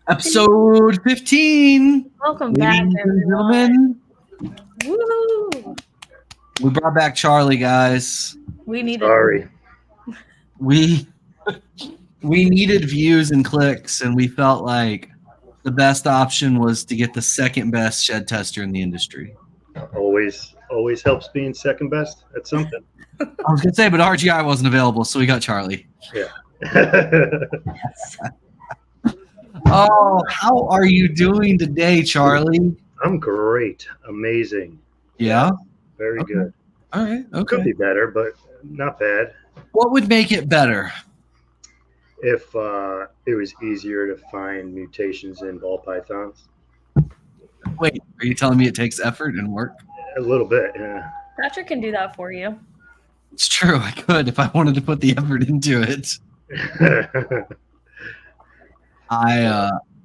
Episode 15. Welcome back, Ladies and everyone. gentlemen, Woo! we brought back Charlie, guys. We needed. Sorry. We needed views and clicks, and we felt like the best option was to get the second best shed tester in the industry. Always helps being second best at something. I was gonna say, but RGI wasn't available, so we got Charlie. Yeah. Oh, how are you doing today, Charlie? I'm great. Amazing. Yeah. Very Okay. good. All right. Could Okay. be better, but not bad. What would make it better? If it was easier to find mutations in ball pythons. Wait, are you telling me it takes effort and work? A little bit, yeah. Patrick can do that for you. It's true. I could if I wanted to put the effort into it.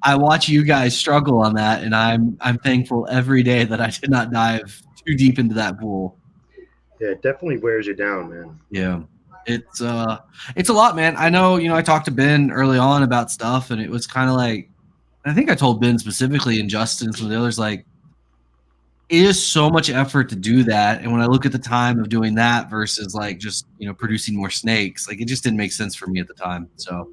I watch you guys struggle on that, and I'm thankful every day that I did not dive too deep into that pool. Yeah, it definitely wears you down, man. Yeah, it's a lot, man. I know, I talked to Ben early on about stuff, and it was kind of like, I think I told Ben specifically, and Justin and some of the others, like, it is so much effort to do that, and when I look at the time of doing that versus like just producing more snakes, like it just didn't make sense for me at the time. So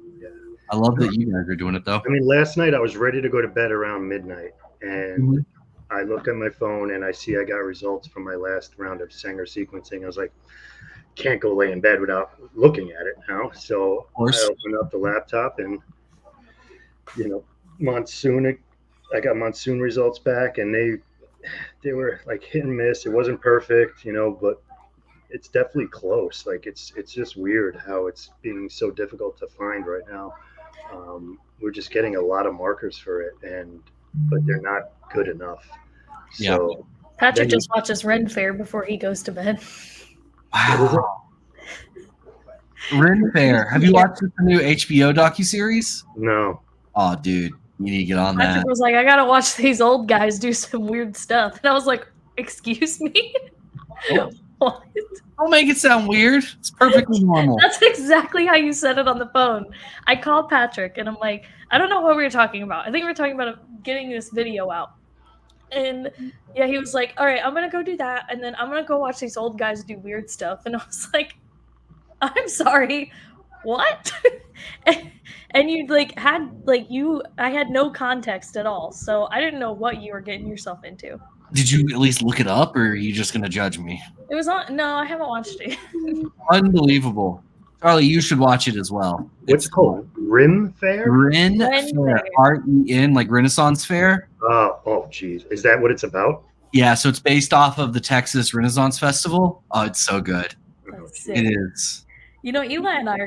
I love that you guys are doing it, though. I mean, last night I was ready to go to bed around midnight, and I look at my phone and I see I got results from my last round of Sanger sequencing. I was like, can't go lay in bed without looking at it now. So I opened up the laptop and, I got monsoon results back, and they were like hit and miss. It wasn't perfect, but it's definitely close. Like it's just weird how it's being so difficult to find right now. We're just getting a lot of markers for it, but they're not good enough. So Patrick just watches Ren Fair before he goes to bed. Wow. Ren Fair. Have you watched the new HBO docuseries? No. Oh, dude, you need to get on Patrick that. was like, I gotta watch these old guys do some weird stuff, and I was like, excuse me. What? Don't make it sound weird. It's perfectly normal. That's exactly how you said it on the phone. I called Patrick and I'm like, I don't know what we were talking about. I think we were talking about getting this video out. And yeah, he was like, all right, I'm going to go do that. And then I'm going to go watch these old guys do weird stuff. And I was like, I'm sorry. What? And you I had no context at all. So I didn't know what you were getting yourself into. Did you at least look it up, or are you just going to judge me? It was on. No, I haven't watched it. Unbelievable. Charlie, you should watch it as well. What's it called? Rim Fair? Ren Fair. R-E-N, like Renaissance Fair. Oh, geez. Is that what it's about? Yeah, so it's based off of the Texas Renaissance Festival. Oh, it's so good. That's sick. It is. Eli and I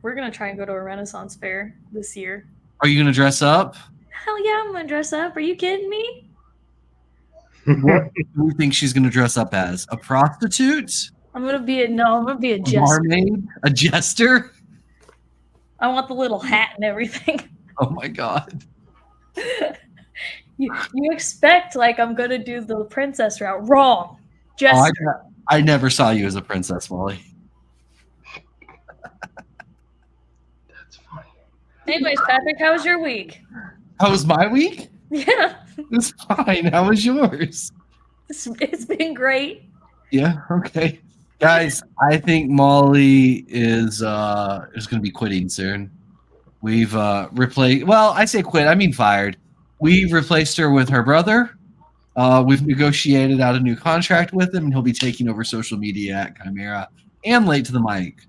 we're gonna try and go to a Renaissance fair this year. Are you going to dress up? Hell yeah, I'm gonna dress up. Are you kidding me? What do you think she's going to dress up as? A prostitute? I'm gonna be a A jester. barmaid? A jester? I want the little hat and everything. Oh my God. You expect like I'm gonna do the princess route. Wrong. Jester. I never saw you as a princess, Molly. That's funny. Anyways, Patrick, how was your week? How was my week? Yeah, It was fine. How was yours? it's been great. Yeah, okay. Guys, I think Molly is going to be quitting soon. We've replaced, well, I say quit, I mean fired. We've replaced her with her brother. We've negotiated out a new contract with him, and he'll be taking over social media at Chimera and Late to the Mic.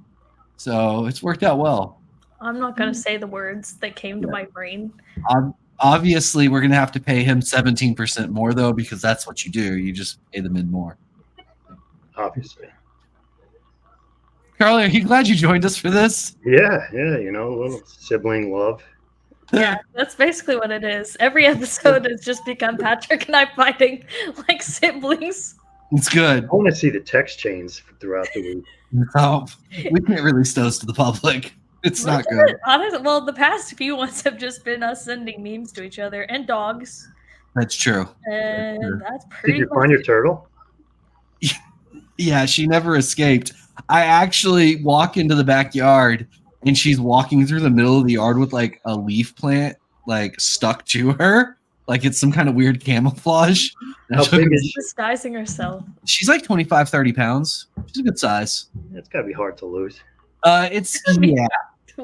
So it's worked out well. I'm not gonna say the words that came to my brain. Obviously, we're going to have to pay him 17% more, though, because that's what you do. You just pay the mid more. Obviously. Carly, are you glad you joined us for this? Yeah, a little sibling love. Yeah, that's basically what it is. Every episode has just become Patrick and I fighting like siblings. It's good. I want to see the text chains throughout the week. No, we can't release those to the public. It's not good. Honestly, well, the past few ones have just been us sending memes to each other and dogs. That's true. And that's pretty Did you find your turtle? Yeah, she never escaped. I actually walk into the backyard and she's walking through the middle of the yard with like a leaf plant like stuck to her, like it's some kind of weird camouflage. And I How took big her- is she? Disguising herself. she's like 25, 30 pounds. She's a good size. It's got to be hard to lose. It's yeah,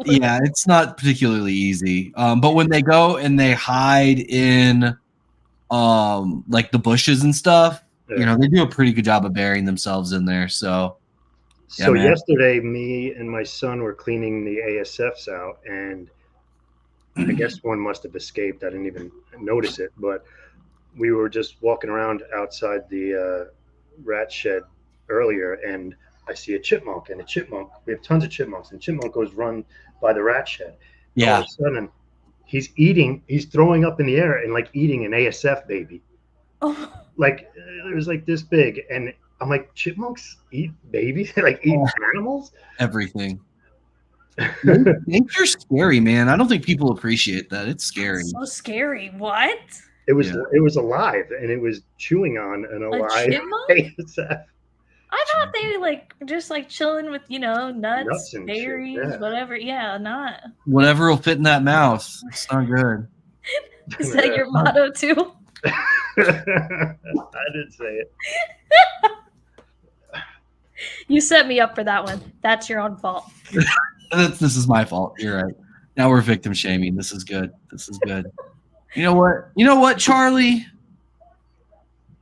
yeah, it's not particularly easy. But when they go and they hide in like the bushes and stuff, you know, they do a pretty good job of burying themselves in there. So yeah, So man. yesterday, me and my son were cleaning the ASFs out, and I guess one must have escaped. I didn't even notice it, but we were just walking around outside the rat shed earlier, and I see a chipmunk. And a chipmunk, we have tons of chipmunks, and chipmunk goes run by the rat shed. All Yeah, of a sudden, he's throwing up in the air and like eating an ASF baby. Oh, Like it was like this big, and I'm like, chipmunks eat babies, like eat animals. everything. Nature's scary, man. I don't think people appreciate that. It's scary. so scary. What? It was Yeah. it was alive, and it was chewing on an A alive chipmunk? ASF. I thought they like just like chilling with nuts, Nuts and shit, berries, yeah. whatever. Yeah, not. Whatever will fit in that mouth. It's not good. Is that your motto too? I didn't say it. You set me up for that one. That's your own fault. This is my fault. You're right. Now we're victim shaming. This is good. This is good. You know what? You know what, Charlie?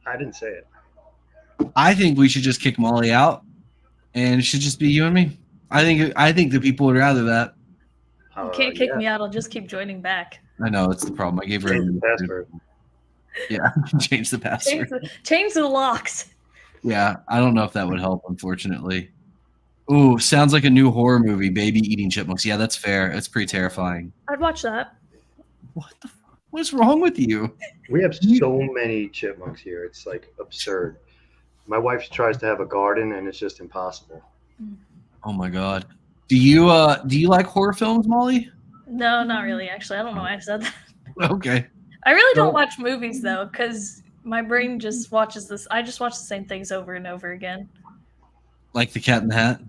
I didn't say it. I think we should just kick Molly out, and it should just be you and me. I think the people would rather that. You can't kick Yeah. me out. I'll just keep joining back. I know it's the problem. I gave her Change the password. Yeah, change the password. Change the locks. Yeah, I don't know if that would help. Unfortunately. Ooh, sounds like a new horror movie. Baby eating chipmunks. Yeah, that's fair. It's pretty terrifying. I'd watch that. What the? What's wrong with you? We have so many chipmunks here. It's like absurd. My wife tries to have a garden, and it's just impossible. Oh my god. Do you like horror films, Molly? No, not really. Actually, I don't know why I said that. Okay. I really don't So- watch movies though, because my brain just watches this. I just watch the same things over and over again, Like The Cat in the Hat?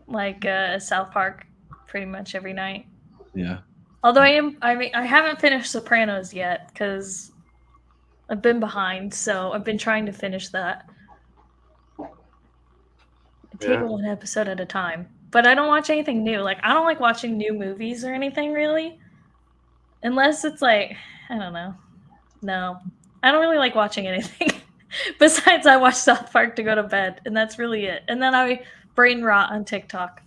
like South Park, pretty much every night. Yeah. Although I haven't finished Sopranos yet because I've been behind, so I've been trying to finish that. I take Yeah. it one episode at a time, but I don't watch anything new. Like I don't like watching new movies or anything really, unless it's like I don't know. No, I don't really like watching anything. Besides, I watch South Park to go to bed, and that's really it. And then I brain rot on TikTok.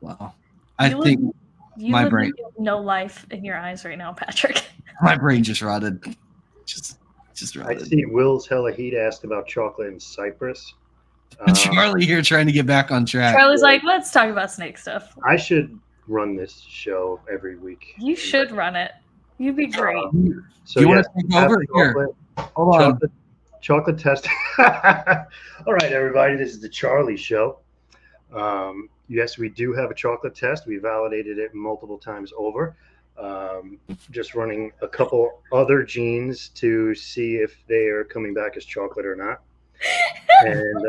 Wow. I You think You My look brain- like you have no life in your eyes right now, Patrick. my brain just rotted. Just I rotted. see Will's Hella Heat asked about chocolate in Cyprus. Charlie here trying to get back on track. Charlie's like, let's talk about snake stuff. I should run this show every week. You should run it. You'd be great. So Do you yes, want to take have over? Here. chocolate, Hold on. chocolate testing. All right, everybody, this is the Charlie Show. Yes, we do have a chocolate test. We validated it multiple times over. Just running a couple other genes to see if they are coming back as chocolate or not. And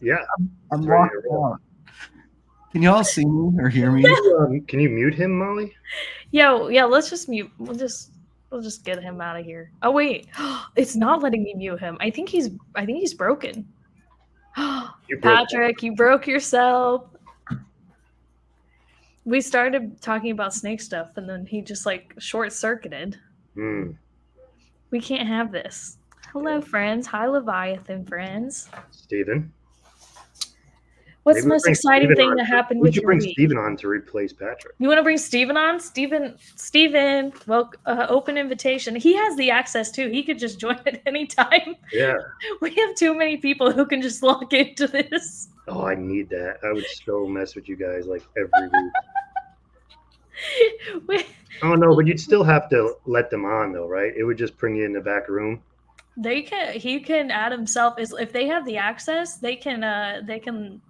yeah, I'm it's ready locked to roll. out. Can y'all see me or hear me? Can you mute him, Molly? Yeah, let's just mute. We'll just get him out of here. Oh wait, it's not letting me mute him. I think he's broken. You broke Patrick, you broke yourself. We started talking about snake stuff, and then he just like short circuited. Hmm. We can't have this. Hello, friends. Hi, Leviathan friends. Steven. What's Maybe the we most bring exciting Steven thing on. that happened We with should your bring week? Steven on to replace Patrick. You want to bring Steven on? Steven, well, open invitation. He has the access too. He could just join at any time. Yeah. We have too many people who can just log into this. Oh, I need that. I would so mess with you guys like every week. Oh no, but you'd still have to let them on though, right? It would just bring you in the back room. He can add himself. If they have the access, they can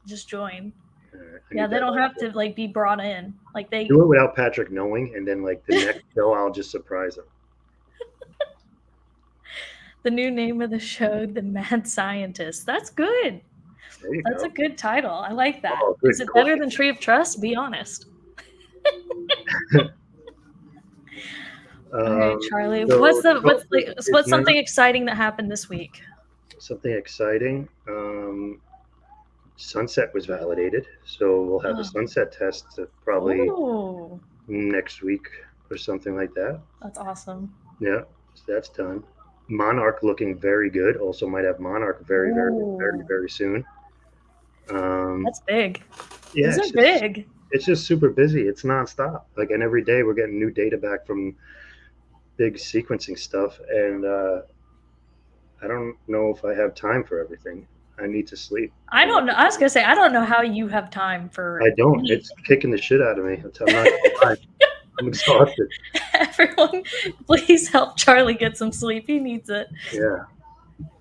just join. I Yeah, need they that don't on. have to like be brought in. Like they Do it without Patrick knowing, and then like the next show, I'll just surprise him. the new name of the show, The Mad Scientist. That's good. There you That's go. a good title. I like that. Oh, good Is it better call. than Tree of Trust? Be honest. All right, Charlie. So What's something exciting that happened this week? something exciting? Sunset was validated, so we'll have a sunset test probably Oh, next week or something like that. that's awesome. Yeah, so that's done. Monarch looking very good. Also might have Monarch very, very, very, Ooh. very soon. That's big. Yeah, These it's are just, big. it's just super busy. It's nonstop. Like, and every day we're getting new data back from big sequencing stuff, and I don't know if I have time for everything. I need to sleep. I don't know. I was gonna say I don't know how you have time for. I don't. It's kicking the shit out of me. I'm not gonna lie. I'm exhausted. Everyone, please help Charlie get some sleep. He needs it. Yeah.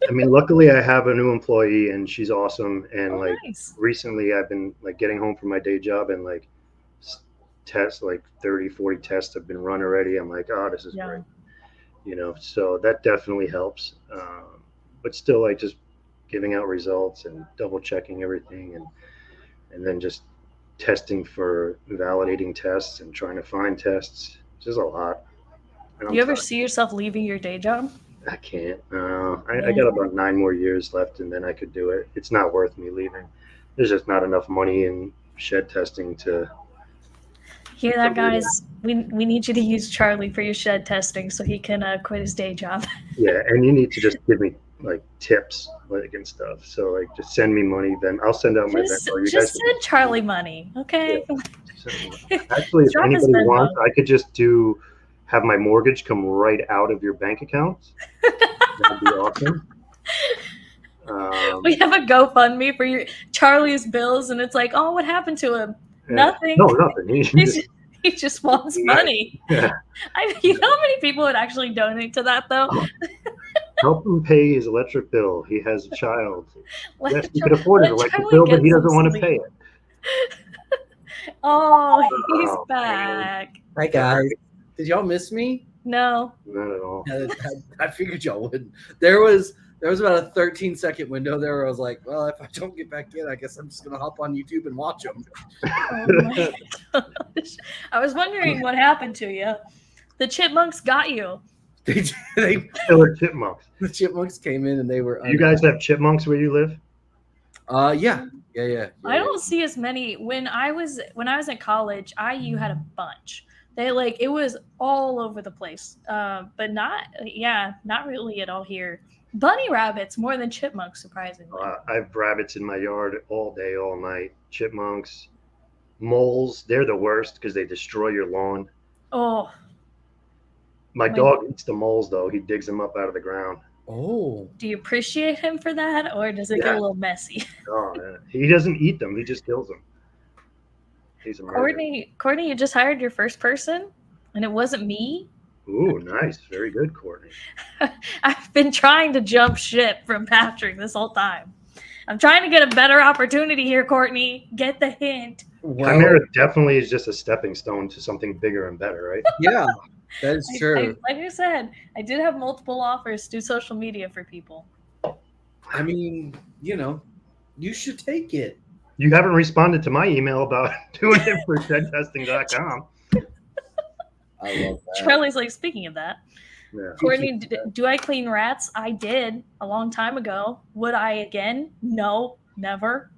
I mean, luckily I have a new employee and she's awesome. And like Nice. recently I've been like getting home from my day job and like tests, like 30, 40 tests have been run already. I'm like, oh, this is Yeah. great. So that definitely helps. But still like just giving out results and double checking everything and then just testing for validating tests and trying to find tests. It's just a lot. And Do you ever see yourself leaving your day job? I can't. I got about 9 more years left, and then I could do it. It's not worth me leaving. There's just not enough money in shed testing to. Hear that, guys? We need you to use Charlie for your shed testing so he can quit his day job. Yeah, and you need to just give me like tips, like and stuff. So like, just send me money. Then I'll send out my. Just send Charlie money, okay? Yeah. Actually, if anybody wants, I could just have my mortgage come right out of your bank account. That'd be awesome. We have a GoFundMe for Charlie's bills, and it's like, oh, what happened to him? Nothing. No, nothing. He just wants money. Yeah. You know how many people would actually donate to that, though? Help him pay his electric bill. He has a child. Yes, he Let could afford his electric bill, but he doesn't want to sleep. pay it. Oh, he's Oh, back. Hi guys. Did y'all miss me? No. Not at all. I figured y'all wouldn't. There was about a 13-second window there where I was like, well, if I don't get back in, I guess I'm just gonna hop on YouTube and watch them. Oh my gosh. I was wondering what happened to you. The chipmunks got you. they Killer chipmunks. the chipmunks came in and they were. You guys have chipmunks where you live? Yeah. I don't see as many. When I was in college, IU had a bunch. It was all over the place. But not really at all here. Bunny rabbits more than chipmunks, surprisingly. I have rabbits in my yard all day, all night. Chipmunks, moles, they're the worst because they destroy your lawn. Oh, My dog eats the moles, though. He digs them up out of the ground. Oh. do you appreciate him for that, or does it get a little messy? Oh, man. He doesn't eat them. He just kills them. He's a murderer. Courtney, you just hired your first person, and it wasn't me. Ooh, nice. Very good, Courtney. I've been trying to jump ship from Patrick this whole time. I'm trying to get a better opportunity here, Courtney. Get the hint. Well, Chimera definitely is just a stepping stone to something bigger and better, right? yeah, that is true. Like I said, I did have multiple offers through social media for people. I mean, you should take it. You haven't responded to my email about doing it for shedtesting.com. I love that. Charlie's like, speaking of that, Yeah. Courtney, do I clean rats? I did a long time ago. Would I again? No, never.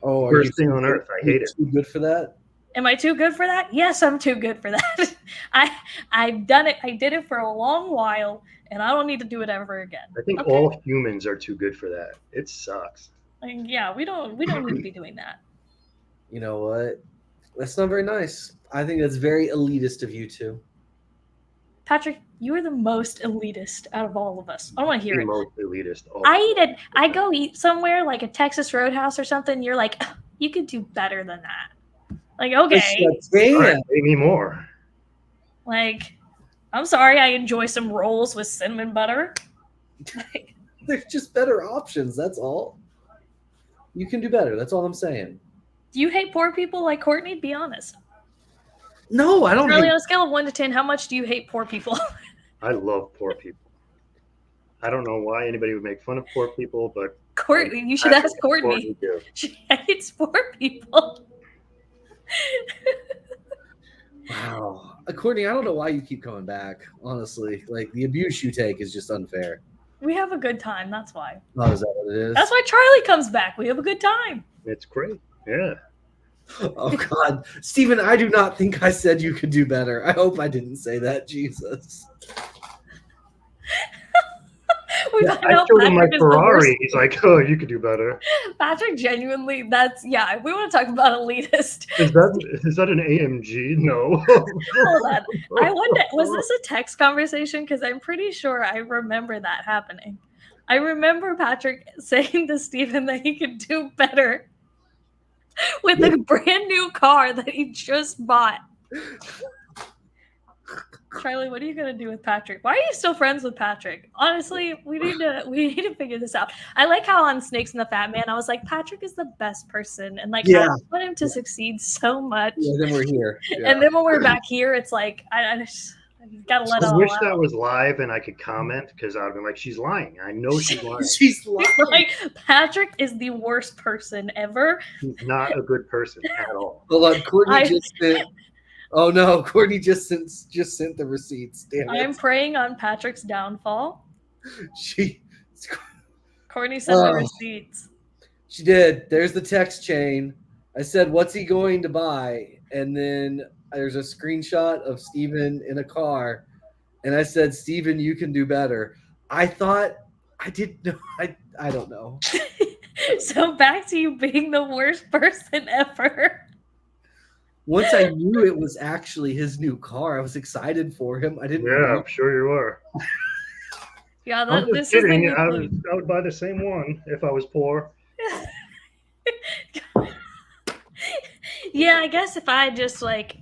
Oh, are Worst you thing on earth. I hate it. too good for that? Am I too good for that? Yes, I'm too good for that. I've done it. I did it for a long while, and I don't need to do it ever again. I think Okay. all humans are too good for that. It sucks. Yeah, we don't need to be doing that. You know what? That's not very nice. I think that's very elitist of you two. Patrick, you are the most elitist out of all of us. I don't want to hear The it. most elitist. I go eat somewhere like a Texas Roadhouse or something. You're like, you could do better than that. Like, okay, All right, pay me more. like, I'm sorry. I enjoy some rolls with cinnamon butter. There's just better options. That's all. You can do better. That's all I'm saying. Do you hate poor people like Courtney? Be honest. No, I don't. Really, on a scale of 1 to 10, how much do you hate poor people? I love poor people. I don't know why anybody would make fun of poor people, but Courtney, you should ask Courtney. Courtney do. She hates poor people. Wow. Courtney, I don't know why you keep coming back, honestly. Like, the abuse you take is just unfair. We have a good time. That's why. Oh, is that what it is? That's why Charlie comes back. We have a good time. It's great. Yeah. Oh, God. Steven, I do not think I said you could do better. I hope I didn't say that, Jesus. We Yeah, find I out showed him my Patrick is the worst. Ferrari. He's like, "Oh, you could do better." Patrick genuinely, that's, yeah, if we want to talk about elitist. Is that an AMG? No. Hold on. I wonder, was this a text conversation? Because I'm pretty sure I remember that happening. I remember Patrick saying to Steven that he could do better with a brand new car that he just bought. Charlie, what are you gonna do with Patrick? Why are you still friends with Patrick? Honestly, we need to figure this out. I like how on Snakes and the Fat Man, I was like, Patrick is the best person, and like Yeah. I want him to succeed so much. Yeah, then we're here. Yeah. And then when we're back here, it's like I just gotta let it I all wish out. that was live and I could comment because I'd be like, "She's lying. I know she's lying. She's lying. Like Patrick is the worst person ever. She's not a good person at all." Hold on, Courtney I- just sent. Oh no, Courtney just sent the receipts. Damn I am it. praying on Patrick's downfall. She Courtney sent the Oh. receipts. She did. There's the text chain. I said, "What's he going to buy?" And then there's a screenshot of Steven in a car. And I said, "Steven, you can do better." I thought I didn't know. I don't know. So back to you being the worst person ever. Once I knew it was actually his new car, I was excited for him. I didn't Yeah, know. I'm sure you are. Yeah, I'm this just is the kidding. new I clue. would buy the same one if I was poor. Yeah, I guess if I just like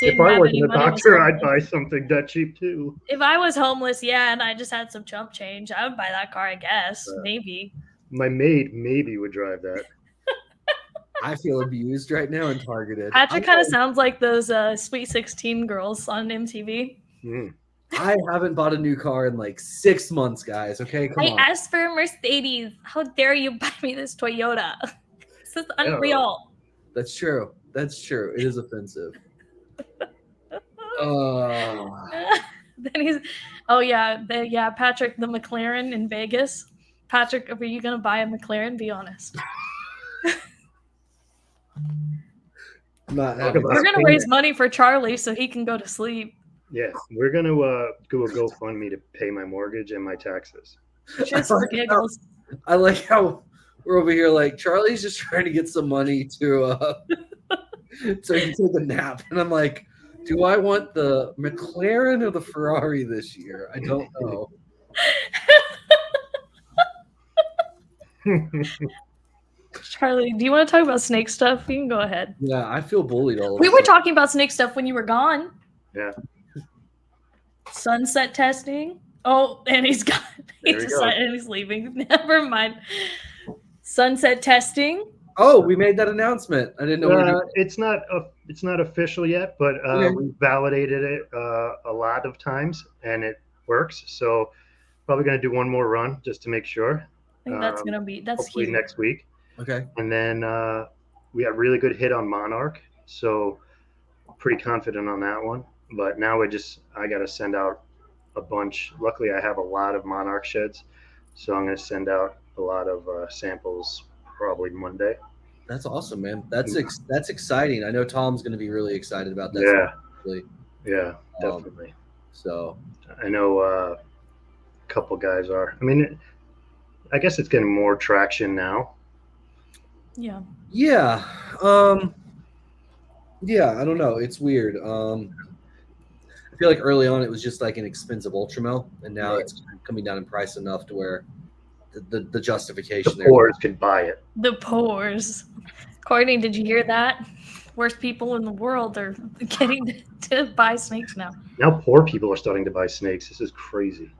If didn't I have wasn't any a money, doctor, I'd buy something that cheap too. if I was homeless, yeah, and I just had some chump change, I would buy that car. I guess maybe. My maid maybe would drive that. I feel abused right now and targeted. Patrick kind of sounds like those Sweet 16 girls on MTV. Mm. I haven't bought a new car in like 6 months, guys. Okay, come I on. asked for a Mercedes. How dare you buy me this Toyota? This is unreal. That's true. That's true. It is offensive. Oh, Then he's, oh yeah, Patrick, the McLaren in Vegas. Patrick, are you gonna buy a McLaren? Be honest. I'm not Talk having about We're this. gonna raise money for Charlie so he can go to sleep. Yeah, we're gonna do a GoFundMe to pay my mortgage and my taxes. Just for giggles. I like how we're over here like Charlie's just trying to get some money to so he can take a nap. And I'm like, do I want the McLaren or the Ferrari this year? I don't know. Charlie, do you want to talk about snake stuff? You can go ahead. Yeah, I feel bullied all We of were a sudden. talking about snake stuff when you were gone. Yeah. Sunset testing. Oh, and he's gone. He There he decided and he's leaving. Never mind. Sunset testing. Oh, we made that announcement. I didn't know we were doing It's not official yet, but Okay. we validated it a lot of times and it works. So probably gonna do one more run just to make sure. I think that's gonna be Hopefully huge. next week. Okay. And then we had a really good hit on Monarch, so pretty confident on that one. But now I got to send out a bunch. Luckily, I have a lot of Monarch sheds, so I'm going to send out a lot of samples probably Monday. That's awesome, man. That's exciting. I know Tom's going to be really excited about that. Yeah, Actually. yeah, definitely. So I know a couple guys are. I mean, I guess it's getting more traction now. Yeah. yeah, yeah. I don't know. It's weird. I feel like early on it was just like an expensive Ultramel, and now Right. it's coming down in price enough to where the justification The there. poors could buy it. The pores. Courtney, did you hear that? Worst people in the world are getting to buy snakes now. Now poor people are starting to buy snakes. This is crazy.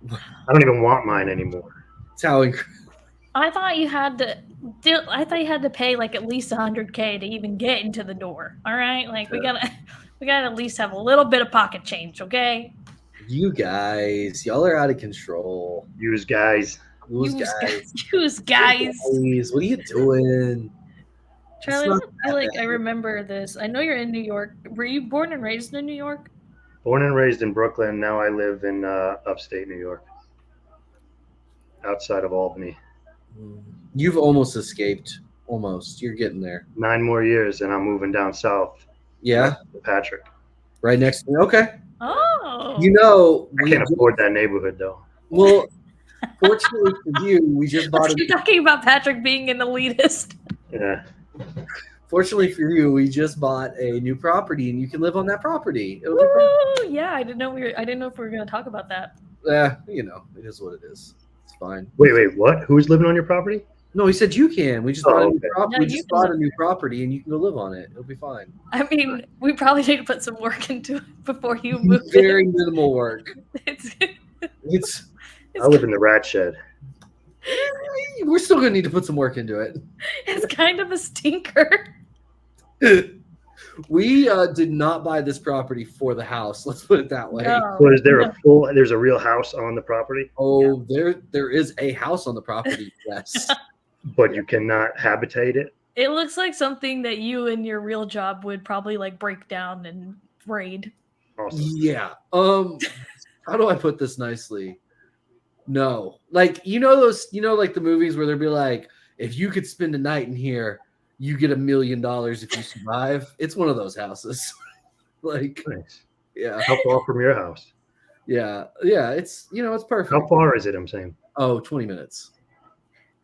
I don't even want mine anymore. It's how I thought you had to pay like at least $100K to even get into the door. All right, like we gotta at least have a little bit of pocket change, okay? you guys, y'all are out of control. Use guys. Those Use guys. Use guys. Guys, what are you doing? Charlie, I not don't feel that like I bad. remember this. I know you're in New York. Were you born and raised in New York? Born and raised in Brooklyn. Now I live in upstate New York, outside of Albany. You've almost escaped. Almost. You're getting there. 9 more years, and I'm moving down south. Yeah, to Patrick. right next to me. Okay. Oh. You know, I can't afford that neighborhood though. well, fortunately for you, we just bought You're talking about Patrick being an elitist. Yeah. Fortunately for you, we just bought a new property, and you can live on that property. It'll be Woo! Yeah, I didn't know if we were gonna talk about that. you know, it is what it is. It's fine. Wait, what? Who's living on your property? No, he said you can. We just Oh, bought a new okay. No, we you just can bought live a new property, and you can go live on it. It'll be fine. I mean, we probably need to put some work into it before you move Very in. minimal work. It's, It's I live in the rat shed. we're still gonna need to put some work into it. it's kind of a stinker. We did not buy this property for the house. Let's put it that way. No. So is there No. there's a real house on the property, Oh, there is a house on the property. Yes. but you cannot habitate it? It looks like something that you in your real job would probably like break down and raid. Awesome. Yeah. How do I put this nicely? No. Like like the movies where they'll be like, if you could spend a night in here, you get $1 million if you survive. It's one of those houses. Like, Nice. yeah. How far from your house? Yeah. Yeah. It's it's perfect. How far is it? I'm saying. Oh, 20 minutes.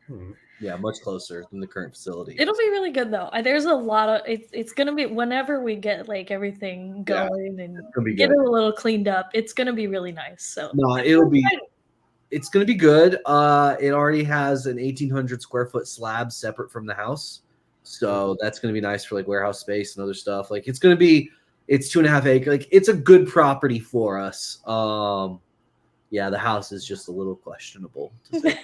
Hmm. Yeah, much closer than the current facility. It'll be really good though. There's a lot of it's gonna be whenever we get like everything Yeah, going and gonna be get good. it a little cleaned up. It's gonna be really nice. So No, it's gonna be good. It already has an 1,800 square foot slab separate from the house, so that's gonna be nice for like warehouse space and other stuff. Like it's 2.5 acres. Like it's a good property for us. Yeah, the house is just a little questionable to say.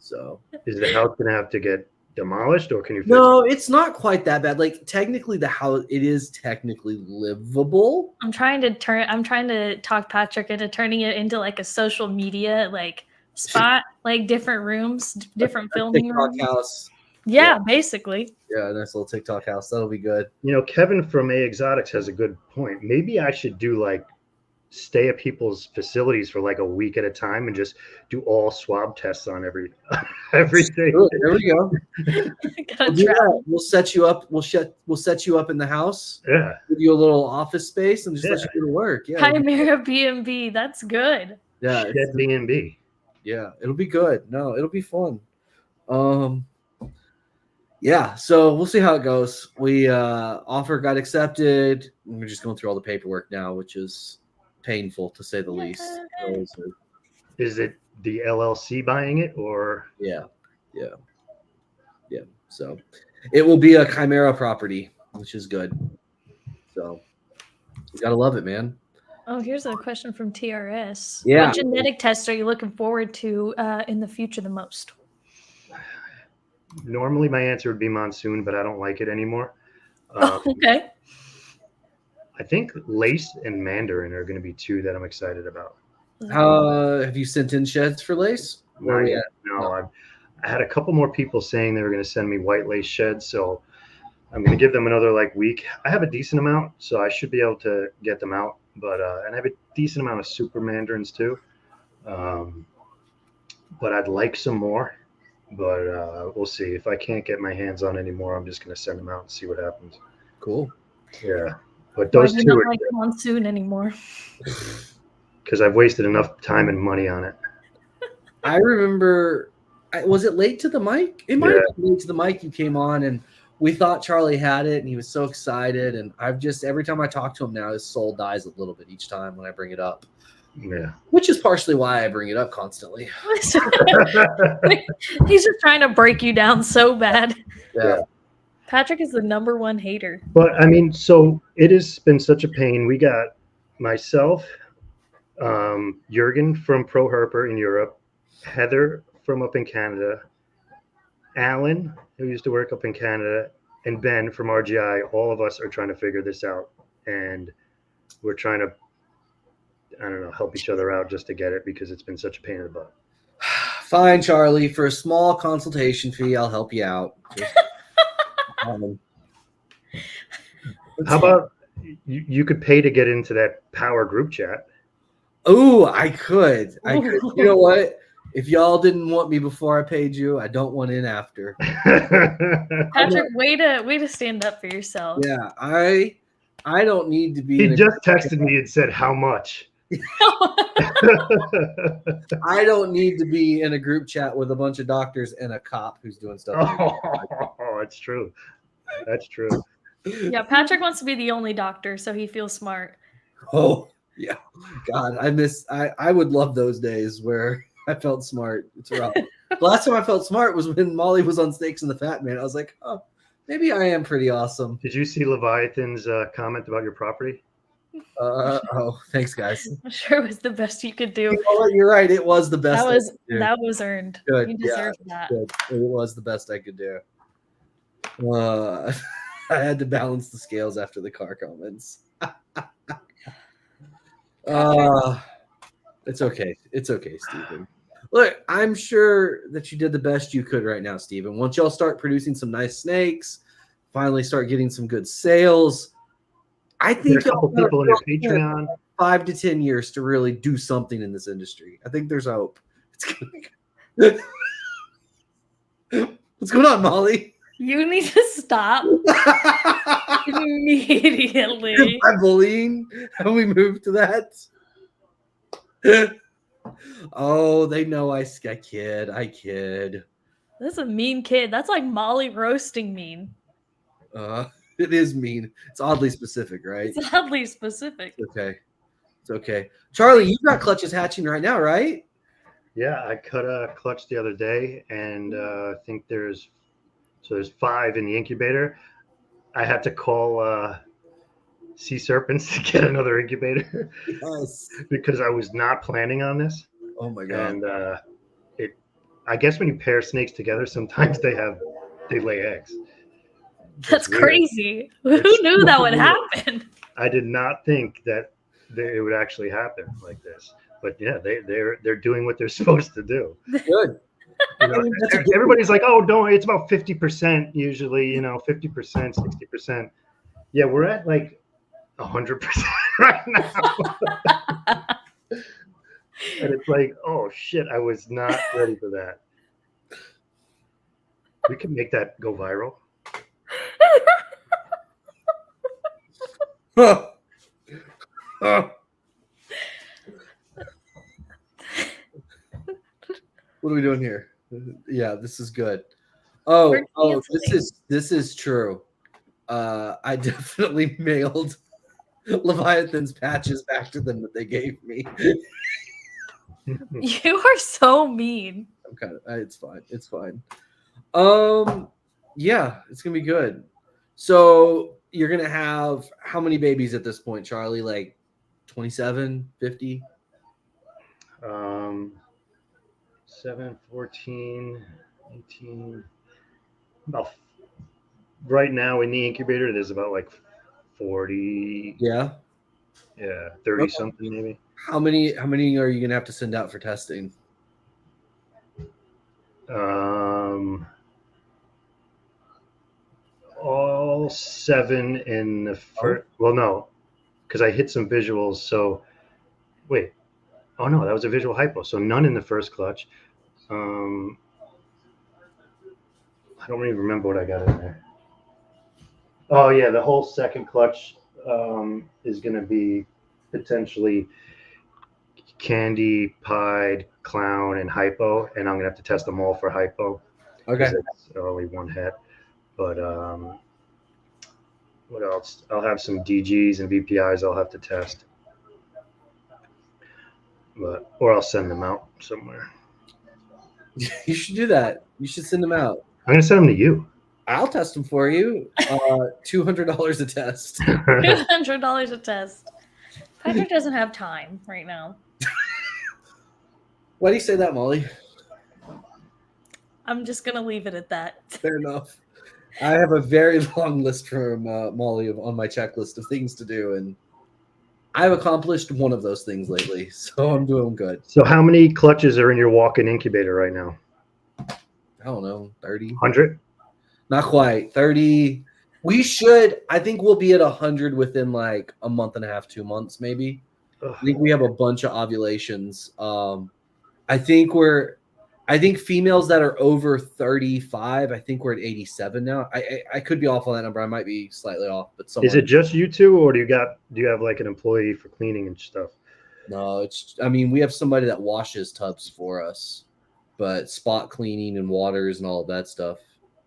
So Is the house gonna have to get demolished, or can you fix no, it's not quite that bad. Like technically, the house it is technically livable. I'm trying to talk Patrick into turning it into like a social media like spot, like different rooms, different filming TikTok rooms. house. Yeah, basically. Yeah, nice little TikTok house. That'll be good. Kevin from A Exotics has a good point. Maybe I should do like stay at people's facilities for like a week at a time and just do all swab tests on everything. Ooh, there we go. Gotta We'll do try. that. We'll set you up. We'll set you up in the house. Yeah. Give you a little office space and just let Yeah. you do the work. Yeah, Chimera B&B. That's good. yeah, Shed B&B. yeah. It'll be good. No, it'll be fun. Yeah. So we'll see how it goes. We offer got accepted. We're just going through all the paperwork now, which is painful to say the least. Yay. So, Is it the LLC buying it, or yeah. So it will be a Chimera property, which is good. So you gotta love it, man. Oh, here's a question from TRS. Yeah. What genetic tests are you looking forward to in the future the most? normally my answer would be Monsoon, but I don't like it anymore. Um, Okay. I think Lace and Mandarin are going to be two that I'm excited about. Have you sent in sheds for lace? Not Or yet. No, I had a couple more people saying they were going to send me white lace sheds, so I'm going to give them another week. I have a decent amount, so I should be able to get them out. But and I have a decent amount of super mandarins too. But I'd like some more. But we'll see. If I can't get my hands on any more, I'm just going to send them out and see what happens. Cool. Yeah. But I those do two not are like Monsoon anymore. because I've wasted enough time and money on it. I remember, was it late to the mic? It might Yeah. have been late to the mic. You came on and we thought Charlie had it and he was so excited. And every time I talk to him now, his soul dies a little bit each time when I bring it up, Yeah. which is partially why I bring it up constantly. He's just trying to break you down so bad. Yeah. Patrick is the #1 hater. But I mean, so it has been such a pain. We got myself, Jurgen from Pro Herper in Europe, Heather from up in Canada, Alan, who used to work up in Canada, and Ben from RGI. All of us are trying to figure this out. And we're trying to, I don't know, help each other out just to get it because it's been such a pain in the butt. Fine, Charlie. For a small consultation fee, I'll help you out. How about you could pay to get into that power group chat? Oh, I could. You know what? If y'all didn't want me before I paid you, I don't want in after. Patrick, way to stand up for yourself. Yeah, I don't need to be. He just texted me and said how much. I don't need to be in a group chat with a bunch of doctors and a cop who's doing stuff. Oh, that's true. That's true. Yeah, Patrick wants to be the only doctor, so he feels smart. Oh, yeah. God, I would love those days where I felt smart. It's rough. The last time I felt smart was when Molly was on Snakes and the Fat Man. I was like, oh, maybe I am pretty awesome. Did you see Leviathan's comment about your property? Oh, thanks, guys. I'm sure it was the best you could do. You know what? You're right. It was the best. That was earned. Good. You deserved that. Good. It was the best I could do. I had to balance the scales after the car comments. It's okay. It's okay, Stephen. Look, I'm sure that you did the best you could right now, Stephen. Once y'all start producing some nice snakes, finally start getting some good sales, I think a couple people in your Patreon 5 to 10 years to really do something in this industry. I think there's hope. What's going on, Molly? You need to stop immediately. Am I bullying? Have we moved to that? Oh, they know I kid. I kid. This is a mean kid. That's like Molly roasting mean. It is mean. It's oddly specific, right? It's oddly specific. It's okay. It's okay. Charlie, you've got clutches hatching right now, right? Yeah, I cut a clutch the other day, and I think there's 5 in the incubator. I had to call Sea Serpents to get another incubator. Yes. Because I was not planning on this. Oh my god. And I guess when you pair snakes together, sometimes they lay eggs. That's crazy. Who knew that would happen? I did not think that it would actually happen like this. But yeah, they're doing what they're supposed to do. Good. You know, everybody's like, oh, don't. It's about 50% usually. 50%, 60%. Yeah, we're at like 100% right now. And it's like, oh shit, I was not ready for that. We can make that go viral. What are we doing here? Yeah, this is good. Oh, this is true. I definitely mailed Leviathan's patches back to them that they gave me. You are so mean. I'm kind of. It's fine. It's fine. Yeah, it's gonna be good. So you're gonna have how many babies at this point, Charlie? Like 27, 50? 7, 14, 18. About right now in the incubator, there's about like 40. Yeah. Yeah, 30 something maybe. How many are you gonna have to send out for testing? All 7 in the first. Well, no, because I hit some visuals. So wait. Oh no, that was a visual hypo. So none in the first clutch. I don't even remember what I got in there. Oh yeah, the whole second clutch is going to be potentially candy, pied, clown, and hypo, and I'm going to have to test them all for hypo. Okay. It's only one head. But what else? I'll have some DGs and VPIs I'll have to test. Or I'll send them out somewhere. You should do that. You should send them out. I'm going to send them to you. I'll test them for you. $200 a test. $200 a test. Patrick doesn't have time right now. Why do you say that, Molly? I'm just gonna leave it at that. Fair enough. I have a very long list from Molly on my checklist of things to do, and I've accomplished one of those things lately, so I'm doing good. So how many clutches are in your walk-in incubator right now? I don't know, 30? 100? Not quite 30. We should. I think we'll be at 100 within like a month and a half, 2 months, maybe. Ugh. I think we have a bunch of ovulations. I think females that are over 35. I think we're at 87 now. I could be off on that number. I might be slightly off, but Is it just you two, or do you have like an employee for cleaning and stuff? No, it's. I mean, we have somebody that washes tubs for us, but spot cleaning and waters and all of that stuff.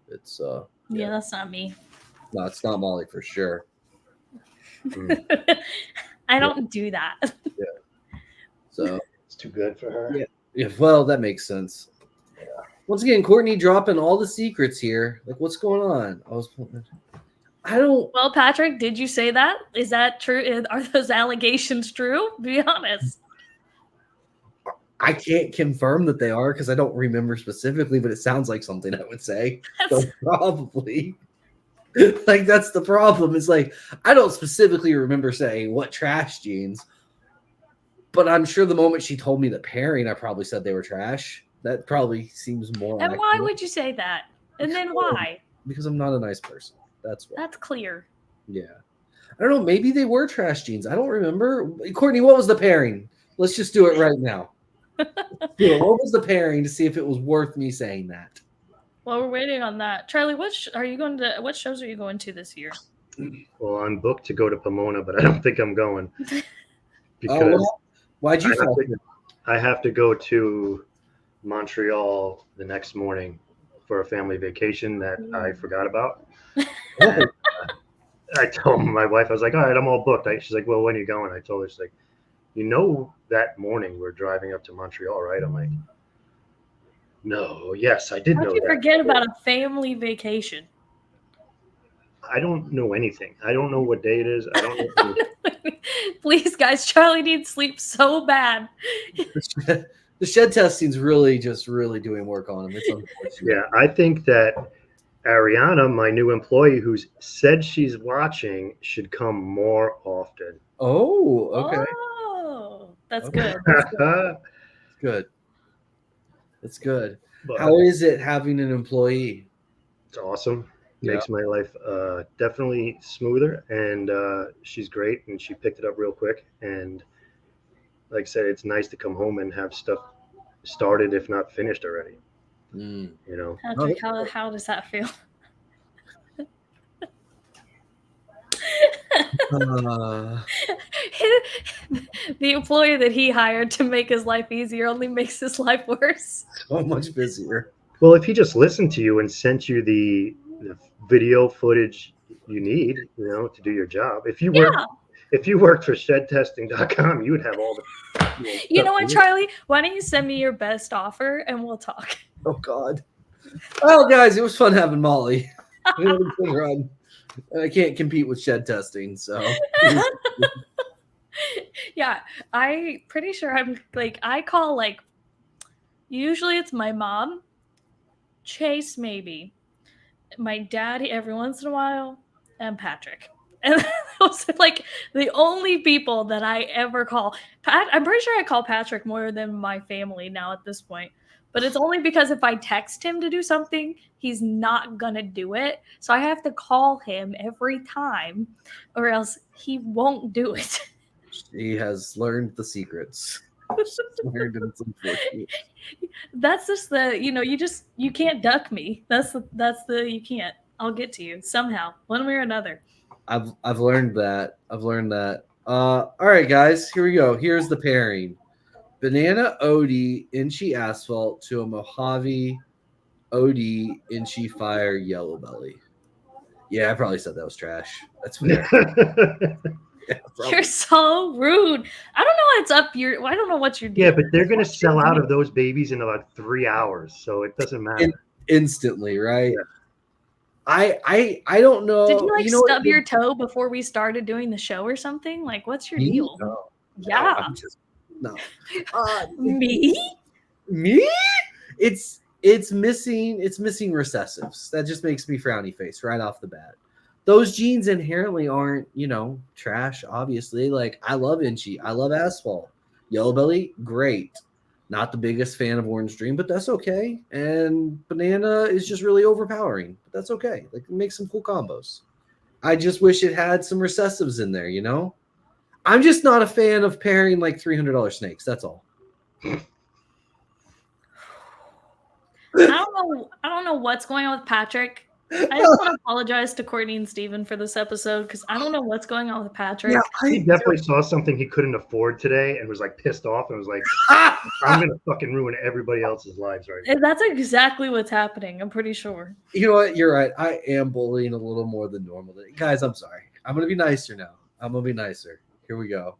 It's Yeah, that's not me. no, it's not Molly for sure. I don't do that. So It's too good for her. yeah, well, that makes sense. Once again, Courtney dropping all the secrets here. Like, what's going on? I don't. Well, Patrick, did you say that? Is that true? Are those allegations true? Be honest. I can't confirm that they are because I don't remember specifically, but it sounds like something I would say. So probably. Like, that's the problem. It's like, I don't specifically remember saying what trash jeans, but I'm sure the moment she told me the pairing, I probably said they were trash. That probably seems more And why accurate. would you say that? And then why? Because I'm not a nice person. That's why. That's clear. Yeah. I don't know. Maybe they were trash jeans. I don't remember. Courtney, what was the pairing? Let's just do it right now. Yeah, what was the pairing to see if it was worth me saying that? Well, we're waiting on that. Charlie, what shows are you going to this year? Well, I'm booked to go to Pomona, but I don't think I'm going Oh, because well, why'd you I have fall? I have to go to Montreal the next morning for a family vacation that I forgot about. And I told my wife, I was like, all right, I'm all booked. She's like, well, when are you going? I told her, she's like, that morning we're driving up to Montreal, right? I'm like, no, yes, I did How know did you that. forget about a family vacation? I don't know anything. I don't know what day it is. I don't know. Please, guys, Charlie needs sleep so bad. The shed testing's really doing work on him. It's unfortunate. Yeah, I think that Ariana, my new employee who's said she's watching, should come more often. Oh, okay. Oh, that's Okay. good. Good. That's good. But How is it having an employee? it's awesome. Yeah. Makes my life definitely smoother, and she's great, and she picked it up real quick. And like I said, it's nice to come home and have stuff started, if not finished already. Mm. You know, Patrick, how does that feel? The employee that he hired to make his life easier only makes his life worse. So much busier. well, if he just listened to you and sent you the video footage you need, to do your job. If you worked for shedtesting.com, you would have all the. You know what, Charlie? Why don't you send me your best offer and we'll talk? Oh God. Well, guys, it was fun having Molly. We had a good run. I can't compete with shed testing, so Yeah, I'm pretty sure I call usually it's my mom, Chase maybe, my daddy every once in a while, and Patrick. And those are the only people that I ever call. I'm pretty sure I call Patrick more than my family now at this point. But it's only because if I text him to do something, he's not going to do it. So I have to call him every time or else he won't do it. she has learned the secrets. Learned and it's unfortunate. That's just you can't duck me. You can't. I'll get to you somehow, one way or another. I've learned that. All right, guys, here we go. Here's the pairing. Banana Odie Inchy Asphalt to a Mojave Odie Inchy Fire Yellow Belly. Yeah, I probably said that was trash. That's fair. Yeah, You're so rude. I don't know what's up your. I don't know what you're doing. Yeah, but they're going to sell out of those babies in about 3 hours, so it doesn't matter. Instantly, right? Yeah. I don't know. Did you stub your toe before we started doing the show or something? What's your deal? No. Yeah. No. Me? It's missing recessives. That just makes me frowny face right off the bat. Those jeans inherently aren't, trash, obviously. I love Inchy. I love Asphalt. Yellow Belly, great. Not the biggest fan of Orange Dream, but that's okay. And Banana is just really overpowering, but that's okay. Like, it makes some cool combos. I just wish it had some recessives in there, you know? I'm just not a fan of pairing like $300 snakes. That's all. I don't know what's going on with Patrick. I just want to apologize to Courtney and Steven for this episode because I don't know what's going on with Patrick. He definitely saw something he couldn't afford today and was like pissed off and was like, I'm gonna fucking ruin everybody else's lives right now. And that's exactly what's happening. I'm pretty sure. You know what? You're right. I am bullying a little more than normal. Guys, I'm sorry. I'm going to be nicer now. I'm going to be nicer. Here we go.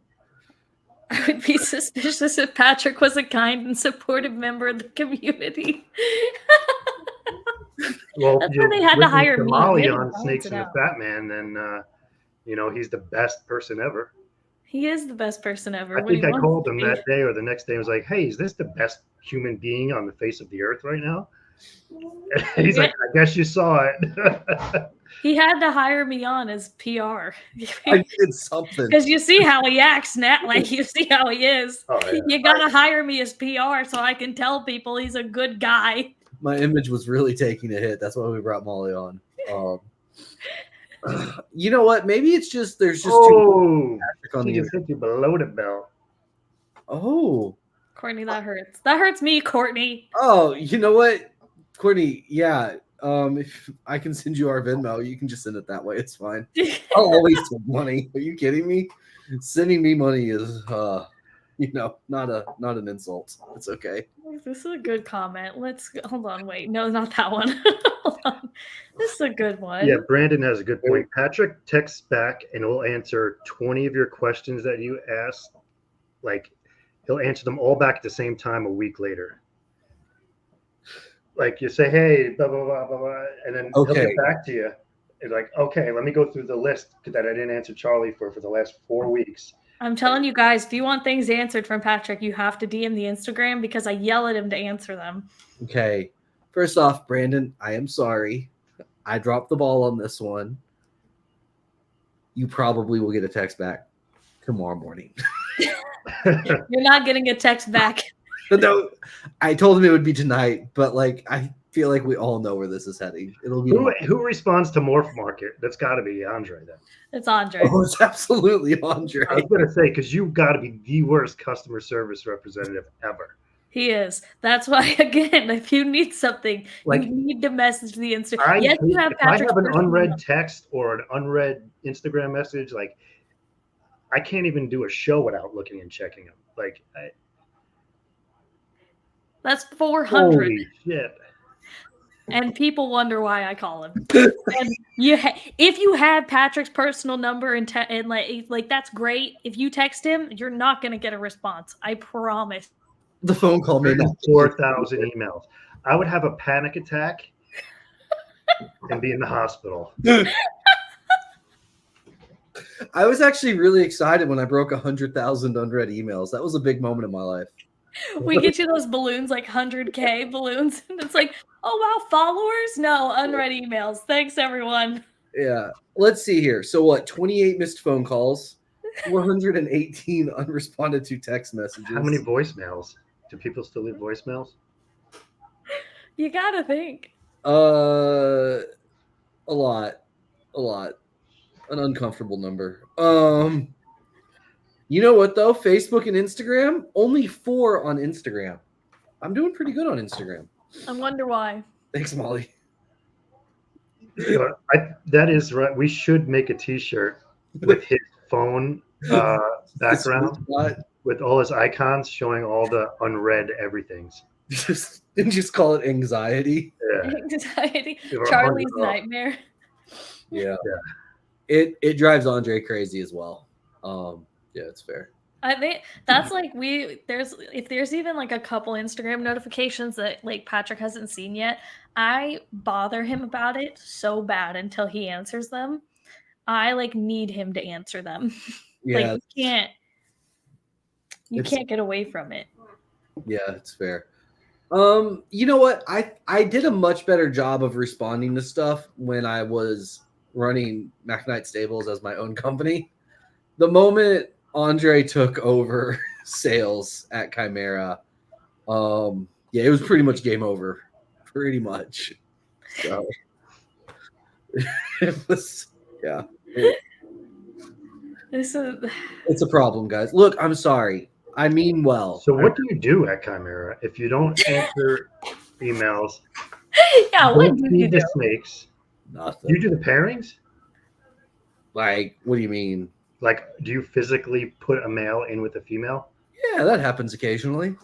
I would be suspicious if Patrick was a kind and supportive member of the community. Well, That's why they had to hire me. Molly They had to on balance Snakes it and the out. Fat Man, then he's the best person ever. He is the best person ever. I when think he I wants called to him be. that day or the next day. I was like, "Hey, is this the best human being on the face of the earth right now?" And he's like, "I guess you saw it." He had to hire me on as PR. I did something. Because you see how he acts now, like you see how he is. Oh, yeah. You gotta hire me as PR so I can tell people he's a good guy. My image was really taking a hit. That's why we brought Molly on. You know what? Maybe it's just there's just too much Patrick on He the just hit you below the belt. Oh. Courtney, that hurts. That hurts me, Courtney. Oh, you know what? Courtney, yeah. If I can send you our Venmo, you can just send it that way. It's fine. I'll always send money. Are you kidding me? Sending me money is not an insult. It's okay. This is a good comment. Hold on, wait. No, not that one. Hold on. This is a good one. Yeah, Brandon has a good point. Patrick texts back and will answer 20 of your questions that you asked. Like, he'll answer them all back at the same time a week later. Like, you say, hey, blah, blah, blah, blah, blah, and then he'll get back to you. And like, okay, let me go through the list that I didn't answer Charlie for the last 4 weeks. I'm telling you guys, if you want things answered from Patrick, you have to DM the Instagram because I yell at him to answer them. Okay. First off, Brandon, I am sorry. I dropped the ball on this one. You probably will get a text back tomorrow morning. You're not getting a text back. No, I told him it would be tonight, but like I feel like we all know where this is heading. It'll be who responds to Morph Market? That's got to be Andre then. It's Andre. Oh, it's absolutely Andre. I was gonna say because you've got to be the worst customer service representative ever. He is. That's why, again, if you need something, Like, you need to message the Instagram. Yes, you have if I Patrick's have an personal unread number. text or an unread Instagram message, like I can't even do a show without looking and checking them. Like, That's 400. holy shit! And people wonder why I call him. And if you have Patrick's personal number and like that's great. If you text him, you're not going to get a response. I promise. The phone call made that 4,000 emails. I would have a panic attack and be in the hospital. I was actually really excited when I broke 100,000 unread emails. That was a big moment in my life. We get you those balloons, like 100K balloons. And it's like, oh, wow, followers? No, unread emails. Thanks, everyone. Yeah. Let's see here. So what? 28 missed phone calls, 418 unresponded to text messages. How many voicemails? Do people still leave voicemails? You got to think. A lot. An uncomfortable number. You know what though? Facebook and Instagram, only 4 on Instagram. I'm doing pretty good on Instagram. I wonder why. Thanks, Molly. That is right. We should make a T-shirt with his phone background with all his icons showing all the unread everythings. Just call it anxiety. Yeah. Anxiety. You're Charlie's 100 off. nightmare. Yeah. It drives Andre crazy as well. Yeah, it's fair. I think that's like if there's even like a couple Instagram notifications that like Patrick hasn't seen yet, I bother him about it so bad until he answers them. I like need him to answer them. Yeah. Like you can't get away from it. Yeah, it's fair. You know what? I did a much better job of responding to stuff when I was running Mac Knight Stables as my own company. The moment Andre took over sales at Chimera, Yeah, it was pretty much game over. Pretty much. So it was, yeah. This is It's a problem, guys. Look, I'm sorry. I mean well. So what do you do at Chimera if you don't answer emails? yeah. You What don't do you feed do? the snakes. Nothing. You do the pairings? Like, what do you mean? Like, do you physically put a male in with a female? Yeah, that happens occasionally.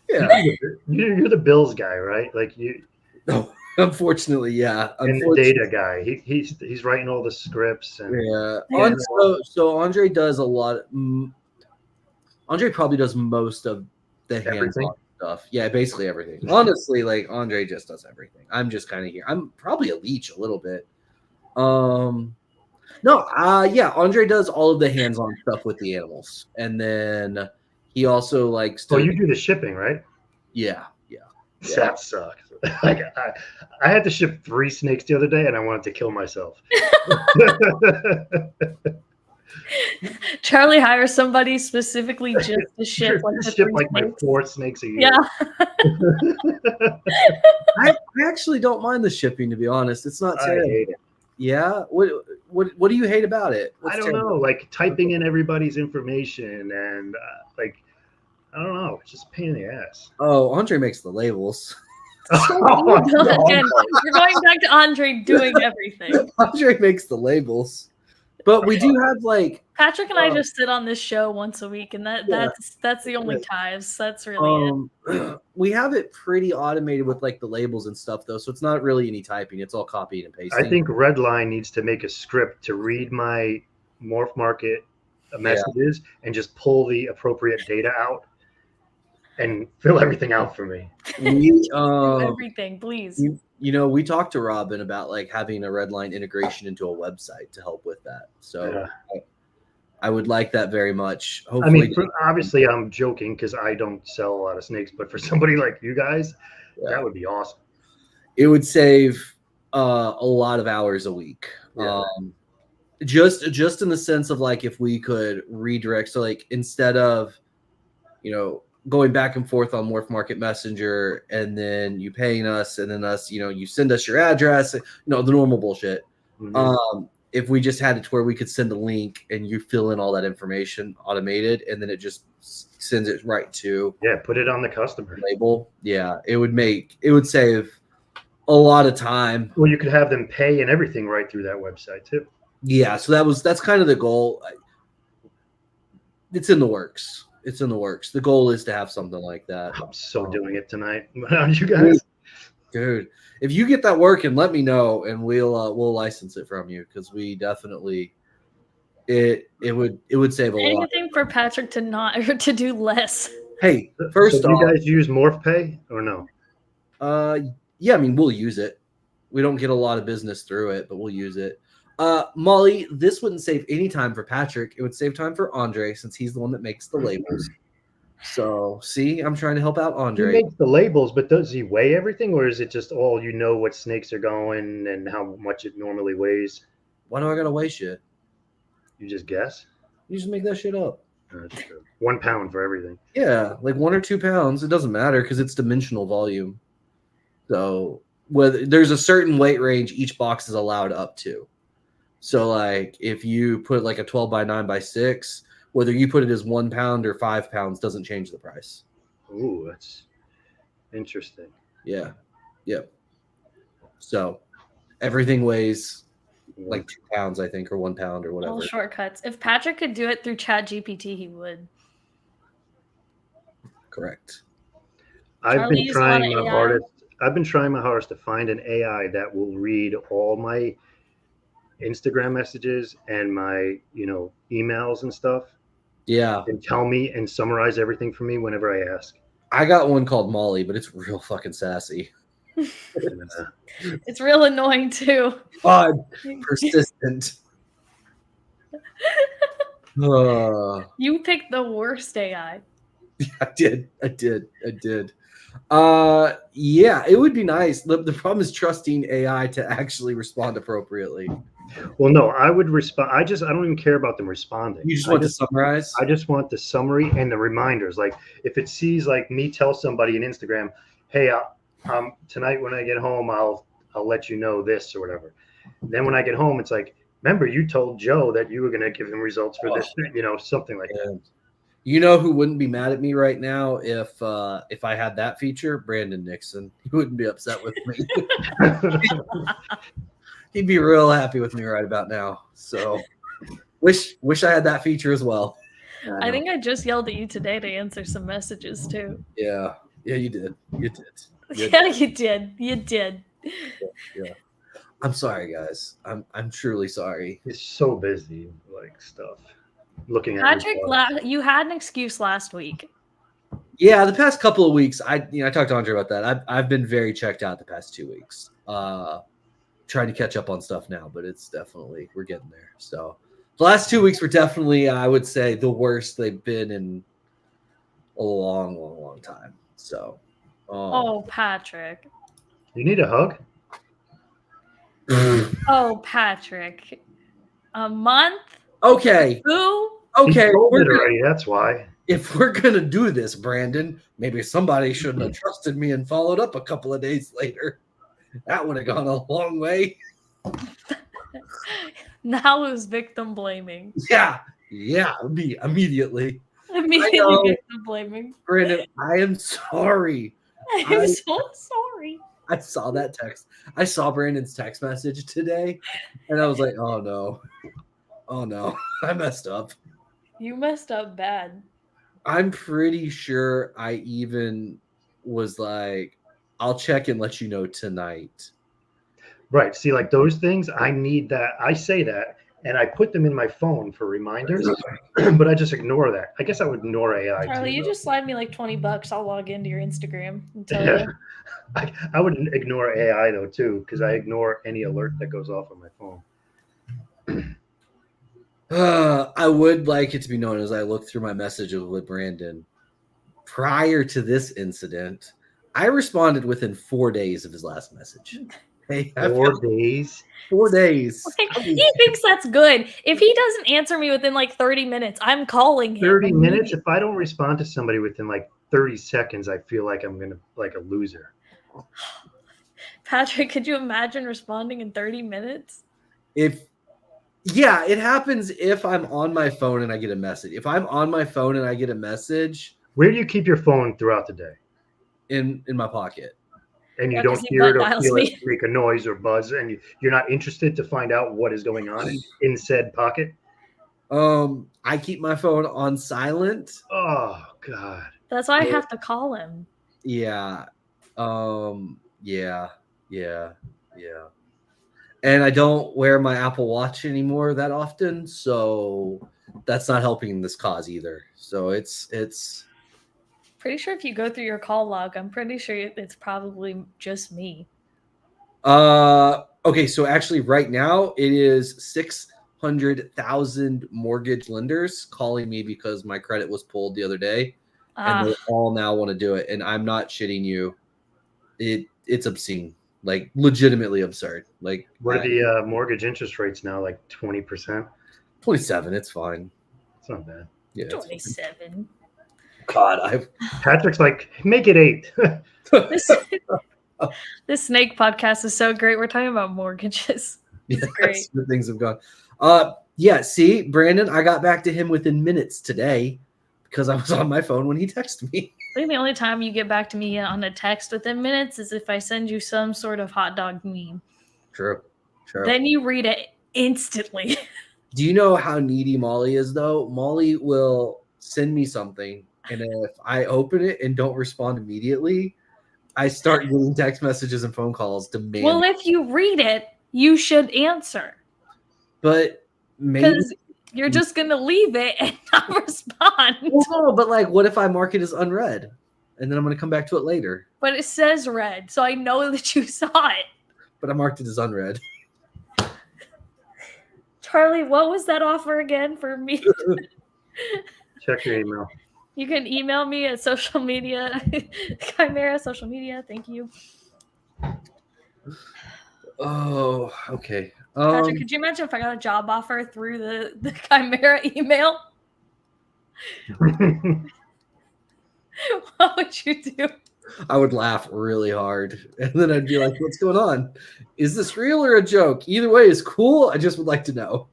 Yeah. You're the Bills guy, right? Like you No, unfortunately, yeah. and the data guy. He's writing all the scripts and Yeah. Yeah. So Andre does a lot. Andre probably does most of the Everything? hands-on stuff. Yeah, basically everything. Honestly, like Andre just does everything. I'm just kind of here. I'm probably a leech a little bit. Yeah, Andre does all of the hands-on stuff with the animals, and then he also likes to. so you do the shipping, right? Yeah. That sucks. Like I had to ship 3 snakes the other day and I wanted to kill myself. Charlie hires somebody specifically just to ship like the ship 3 like my snakes. 4 snakes a year. Yeah. I actually don't mind the shipping, to be honest. It's not I terrible. hate it. Yeah. What do you hate about it? I don't know, like typing in everybody's information and like I don't know, it's just a pain in the ass. Oh, Andre makes the labels. Oh, Again, we're going back to Andre doing everything. Andre makes the labels. But we do have like Patrick and I just sit on this show once a week, and that's the only ties. That's really it. we have it pretty automated with like the labels and stuff though, so it's not really any typing. It's all copying and pasting. I think Redline needs to make a script to read my Morph Market messages and just pull the appropriate data out and fill everything out for me. we Everything, please. you know, we talked to Robin about like having a Redline integration into a website to help with that. So I would like that very much. Hopefully, I mean, obviously I'm joking because I don't sell a lot of snakes, but for somebody like you guys, that would be awesome. It would save a lot of hours a week. Yeah. Just in the sense of like if we could redirect, so like instead of, you know, going back and forth on Morph Market Messenger and then you paying us and then us, you know, you send us your address, you know, the normal bullshit. Mhm. If we just had it to where we could send a link and you fill in all that information automated and then it just sends it right to Put it on the customer. label. Yeah, it would save a lot of time. Well, you could have them pay and everything right through that website too. Yeah, so that's kind of the goal. It's in the works. The goal is to have something like that. I'm so doing it tonight. Aren't you guys? Dude, if you get that working, let me know and we'll license it from you because we definitely it would save a lot. Anything for Patrick to not or to do less. Hey, first so off, you guys use MorphPay or no? yeah, I mean we'll use it. We don't get a lot of business through it, but we'll use it. Molly, this wouldn't save any time for Patrick. It would save time for Andre since he's the one that makes the labels. So, see, I'm trying to help out Andre. He makes the labels, but does he weigh everything, or is it just all you know what snakes are going and how much it normally weighs? Why do I gotta weigh shit? You just guess? You just make that shit up. That's true. 1 pound for everything. Yeah, like 1 or 2 pounds. It doesn't matter because it's dimensional volume. So, whether there's a certain weight range each box is allowed up to. So, like, if you put like a 12 by 9 by 6, whether you put it as 1 pound or 5 pounds doesn't change the price. Ooh, that's interesting. Yeah. Yep. So, everything weighs like 2 pounds, I think, or 1 pound or whatever. All shortcuts. If Patrick could do it through ChatGPT, he would. Correct. I've been Charlie's trying on my AI. hardest. I've been trying my hardest to find an AI that will read all my Instagram messages and my, emails and stuff Yeah. and tell me and summarize everything for me whenever I ask. I got one called Molly, but it's real fucking sassy. And, It's real annoying too. Persistent. You picked the worst AI. I did. Yeah, it would be nice. The problem is trusting AI to actually respond appropriately. Well, no, I would respond. I don't even care about them responding. You just want to summarize. I just want the summary and the reminders. Like if it sees like me tell somebody in Instagram, "Hey, tonight when I get home, I'll let you know this or whatever." Then when I get home, it's like, remember you told Joe that you were going to give him results for this, something like that. You know who wouldn't be mad at me right now if I had that feature? Brandon Nixon. He wouldn't be upset with me. He'd be real happy with me right about now. So wish I had that feature as well. I think I just yelled at you today to answer some messages too. Yeah, you did. You did. Yeah, you did. You did. Yeah. I'm sorry, guys. I'm truly sorry. It's so busy, like stuff. Looking at Patrick, you had an excuse last week. Yeah, the past couple of weeks, I talked to Andre about that. I've been very checked out the past 2 weeks. Trying to catch up on stuff now, but it's definitely we're getting there. So the last 2 weeks were definitely, I would say, the worst they've been in a long time. So, oh, Patrick. You need a hug? Oh, Patrick. A month? Okay. Who? Okay. Already, that's why. If we're gonna do this, Brandon, maybe somebody shouldn't have trusted me and followed up a couple of days later. That would have gone a long way. Now it was victim blaming. Yeah, me immediately. Immediately victim blaming. Brandon, I am sorry. I'm so sorry. I saw that text. I saw Brandon's text message today, and I was like, oh no, I messed up. You messed up bad. I'm pretty sure I even was like, I'll check and let you know tonight. Right. See, like those things, I need that. I say that, and I put them in my phone for reminders, but I just ignore that. I guess I would ignore AI. Charlie, too, you though. just slide me like $20. I'll log into your Instagram and tell you. I would ignore AI though too, because I ignore any alert that goes off on my phone. I would like it to be known as I look through my messages with Brandon. Prior to this incident, I responded within 4 days of his last message. Hey, 4 days? 4 days. He thinks that's good. If he doesn't answer me within like 30 minutes, I'm calling him. 30 minutes? If I don't respond to somebody within like 30 seconds, I feel like I'm gonna like a loser. Patrick, could you imagine responding in 30 minutes? Yeah, it happens if I'm on my phone and I get a message. If I'm on my phone and I get a message, where do you keep your phone throughout the day? In my pocket. And you don't hear it or feel it make a noise or buzz, and you're not interested to find out what is going on in said pocket? I keep my phone on silent. Oh God. That's why I have to call him. Yeah. Yeah. And I don't wear my Apple Watch anymore that often, so that's not helping this cause either. So it's pretty sure if you go through your call log, I'm pretty sure it's probably just me. Okay, so actually right now it is 600,000 mortgage lenders calling me because my credit was pulled the other day, and they all now want to do it. And I'm not shitting you. It's obscene, like legitimately absurd. Like, what are the mortgage interest rates now? Like 20%? 27. It's fine. It's not bad. Yeah, 27. God, Patrick's like, make it 8. This snake podcast is so great. We're talking about mortgages. It's great. Good things have gone. Yeah. See, Brandon, I got back to him within minutes today because I was on my phone when he texted me. I think the only time you get back to me on a text within minutes is if I send you some sort of hot dog meme. True. Then you read it instantly. Do you know how needy Molly is, though? Molly will send me something, and if I open it and don't respond immediately, I start getting text messages and phone calls demanding. Well, if you read it, you should answer. But maybe because you're just gonna leave it and not respond. No, but like, what if I mark it as unread, and then I'm gonna come back to it later? But it says read, so I know that you saw it. But I marked it as unread. Charlie, what was that offer again for me? Check your email. You can email me at social media, Chimera social media. Thank you. Oh, okay. Patrick, could you imagine if I got a job offer through the Chimera email? What would you do? I would laugh really hard, and then I'd be like, "What's going on? Is this real or a joke? Either way is cool. I just would like to know."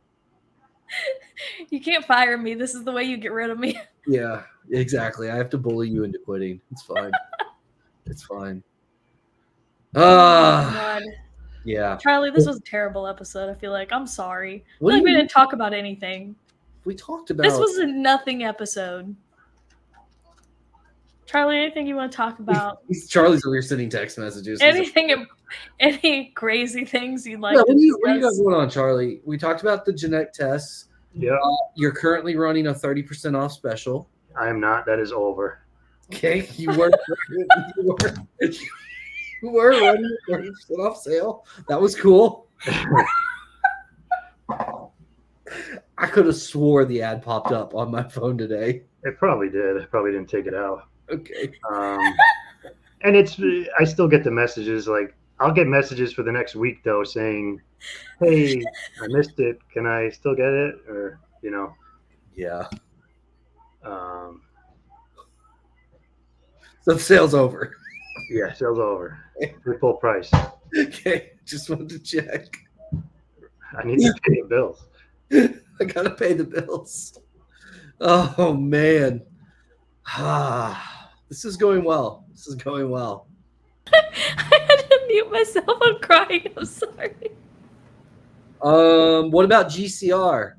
You can't fire me. This is the way you get rid of me. Yeah, exactly. I have to bully you into quitting. It's fine. It's fine. God. Yeah. Charlie, this was a terrible episode. I feel like I'm sorry. What I feel do like we you didn't talk about anything. We talked about This was a nothing episode. Charlie, anything you want to talk about? Charlie's over here sending text messages. Anything, any crazy things you'd like Yeah, to what do you got discuss? going on, Charlie? We talked about the genetic tests. Yeah, You're currently running a 30% off special. I am not. That is over. Okay, you were running a 30% off sale. That was cool. I could have swore the ad popped up on my phone today. It probably did. I probably didn't take it out. Okay. And I still get the messages. Like, I'll get messages for the next week though, saying, "Hey, I missed it. Can I still get it?" Or Yeah. um, So the sale's over. yeah, sale's over. We're full price. Okay, just wanted to check. I need to pay the bills. I gotta pay the bills. Oh man. This is going well. This is going well. I had to mute myself. I'm crying. I'm sorry. What about GCR?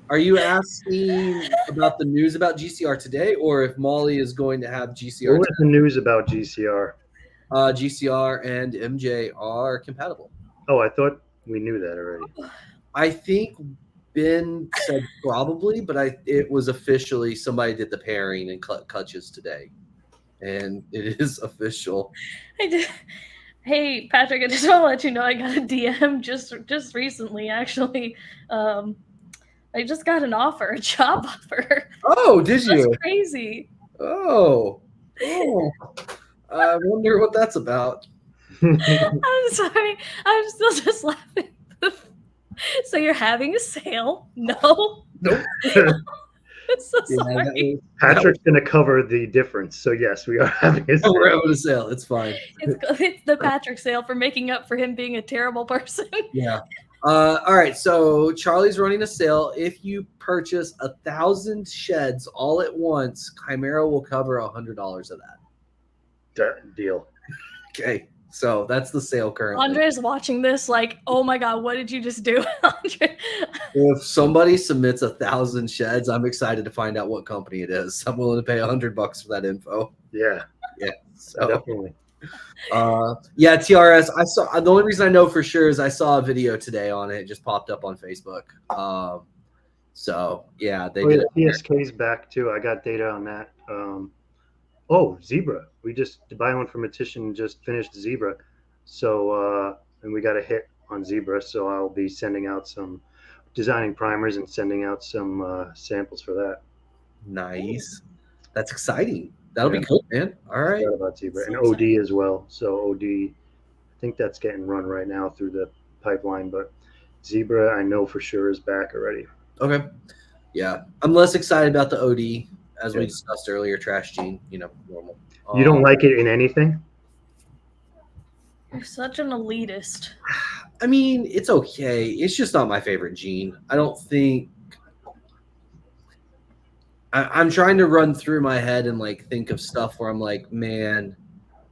Are you asking about the news about GCR today, or if Molly is going to have GCR? What was the news about GCR? GCR and MJ are compatible. Oh, I thought we knew that already. I think Ben said probably, but it was officially somebody did the pairing and Clutches today, and it is official. I did. Hey, Patrick, I just want to let you know I got a DM just recently, actually. I just got an offer, a job offer. Oh, did you? That's crazy. Oh. I wonder what that's about. I'm sorry. I'm still just laughing. So you're having a sale? No. Nope. I'm so sorry. Patrick's going to cover the difference. So yes, we are having a sale. We're having a sale. It's fine. It's the Patrick sale for making up for him being a terrible person. Yeah. All right. So Charlie's running a sale. If you purchase 1,000 sheds all at once, Chimera will cover $100 of that. Deal. Okay. So that's the sale currently. Andre's watching this like, oh my God, what did you just do? Andre? If somebody submits 1,000 sheds, I'm excited to find out what company it is. I'm willing to pay $100 for that info. Yeah. Yeah. So Definitely. yeah, TRS. I saw the only reason I know for sure is I saw a video today on it. It just popped up on Facebook. So yeah, they did. PSK's back too. I got data on that. Zebra. We just Buy One for Mortician just finished Zebra. So and we got a hit on Zebra. So I'll be sending out some designing primers and sending out some samples for that. Nice. That's exciting. That'll be cool, man. All right. About Zebra and OD as well. So OD, I think that's getting run right now through the pipeline, but Zebra I know for sure is back already. Okay. Yeah, I'm less excited about the OD as we discussed earlier. Trash gene, normal. You don't like it in anything? You're such an elitist. I mean, it's okay. It's just not my favorite gene. I don't think. I'm trying to run through my head and think of stuff where I'm like, man,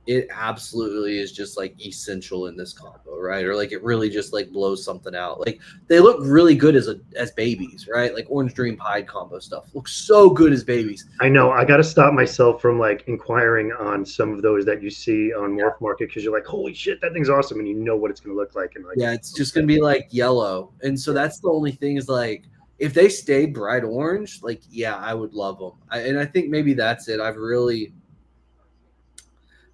it absolutely is just essential in this combo, right? Or it really just blows something out. They look really good as babies, right? Orange Dream Pied combo stuff looks so good as babies. I know. I got to stop myself from inquiring on some of those that you see on Morph Market because you're like, holy shit, that thing's awesome, and you know what it's going to look like. And yeah, it's just going to be yellow, and so that's the only thing is if they stayed bright orange, yeah, I would love them. And I think maybe that's it.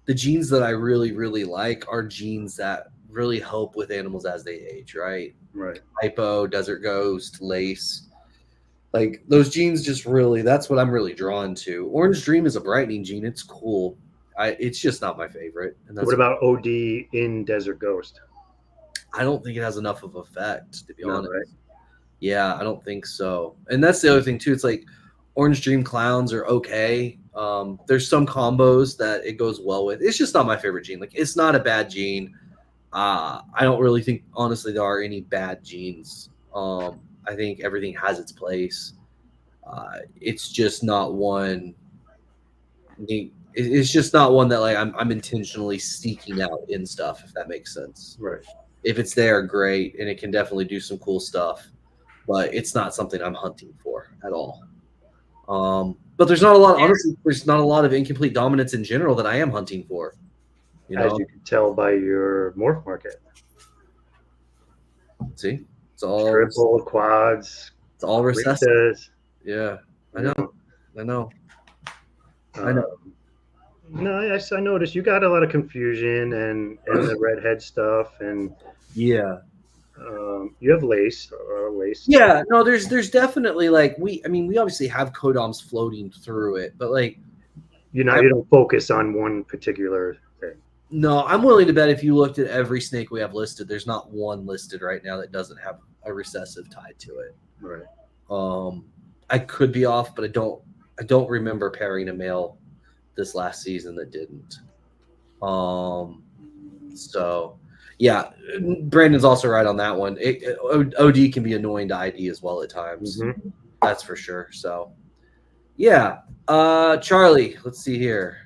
The genes that I really, really like are genes that really help with animals as they age, right? Right. Hypo, Desert Ghost, Lace. Like those genes just really, that's what I'm really drawn to. Orange Dream is a brightening gene. It's cool. It's just not my favorite. And that's What about OD in Desert Ghost? I don't think it has enough of effect, to be No, honest. right? Yeah, I don't think so. And that's the other thing too. It's like Orange Dream clowns are okay. There's some combos that it goes well with. It's just not my favorite gene. Like it's not a bad gene. I don't really think, honestly, there are any bad genes. I think everything has its place. It's just not one. It's just not one that like I'm intentionally seeking out in stuff. If that makes sense. Right. If it's there, great, and it can definitely do some cool stuff. But it's not something I'm hunting for at all. But there's not a lot. Honestly, there's not a lot of incomplete dominance in general that I am hunting for. You know, As you can tell by your morph market. see, it's all Triple, quads, It's all recessive. Ritas, Yeah, I you know. I know. No, I noticed you got a lot of confusion and the redhead stuff, and Yeah. you have lace. Yeah. No, there's definitely like we obviously have codoms floating through it, but like You don't focus on one particular thing. no, I'm willing to bet if you looked at every snake we have listed, there's not one listed right now that doesn't have a recessive tied to it. Right. I could be off, but I don't remember pairing a male this last season that didn't. So yeah, Brandon's also right on that one. OD can be annoying to ID as well at times. Mhm. That's for sure. So yeah. Charlie, let's see here.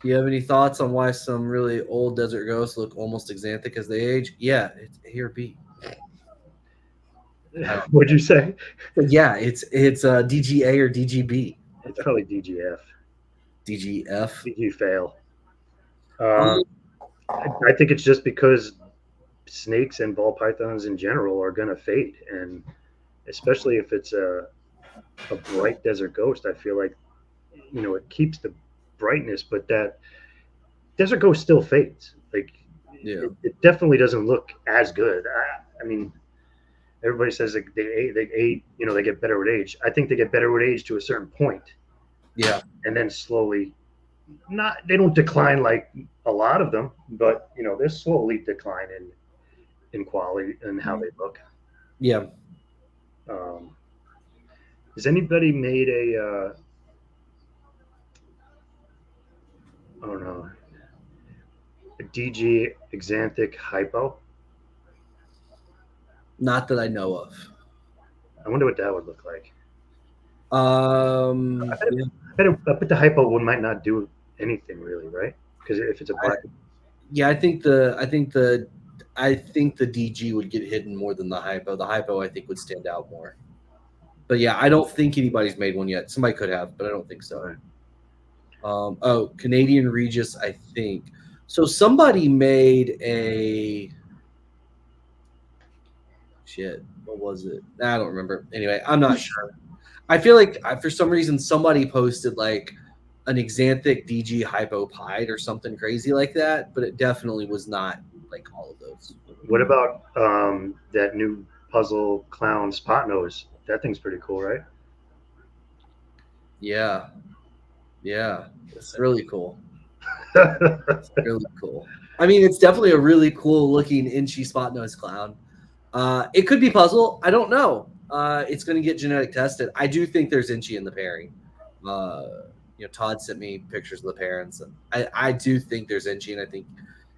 Do you have any thoughts on why some really old desert ghosts look almost exanthic as they age? Yeah, it's A or B. What'd you say? Yeah, it's DGA or DGB. It's probably DGF. DGF. DG fail. I think it's just because snakes and ball pythons in general are going to fade, and especially if it's a bright desert ghost, I feel like it keeps the brightness, but that desert ghost still fades. Like it definitely doesn't look as good. I mean, everybody says like they get better with age. I think they get better with age to a certain point. Yeah, and then slowly, they don't decline like a lot of them, but they're slowly decline in quality and how they look. Yeah. Has anybody made a I don't know, a DG Exanthic hypo? Not that I know of. I wonder what that would look like. Yeah. I bet the hypo one might not do anything really, right? Because if it's a black, yeah, I think the DG would get hidden more than the hypo. The hypo I think would stand out more. But yeah, I don't think anybody's made one yet. Somebody could have, but I don't think so. Canadian Regis, I think. So somebody made a shit. What was it? I don't remember. Anyway, I'm not sure. I feel like for some reason somebody posted like an Exanthic DG hypopide or something crazy like that, but it definitely was not like all of those. What about that new puzzle clown spot nose? That thing's pretty cool, right? Yeah. It's really cool. It's really cool. I mean, it's definitely a really cool looking inchy spot nose clown. It could be puzzle. I don't know. It's going to get genetic tested. I do think there's inchy in the pairing. Todd sent me pictures of the parents, and I do think there's inchy, and I think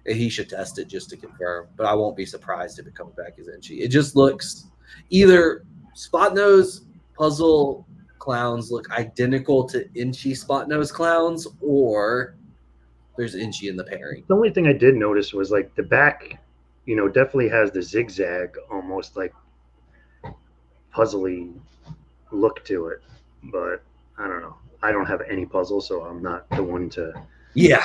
he should test it just to confirm. But I won't be surprised if it comes back as inchy. It just looks either spot nose puzzle clowns look identical to inchy spot nose clowns, or there's inchy in the pairing. The only thing I did notice was like the back, definitely has the zigzag, almost like puzzly look to it. But I don't know. I don't have any puzzle, so I'm not the one to. Yeah,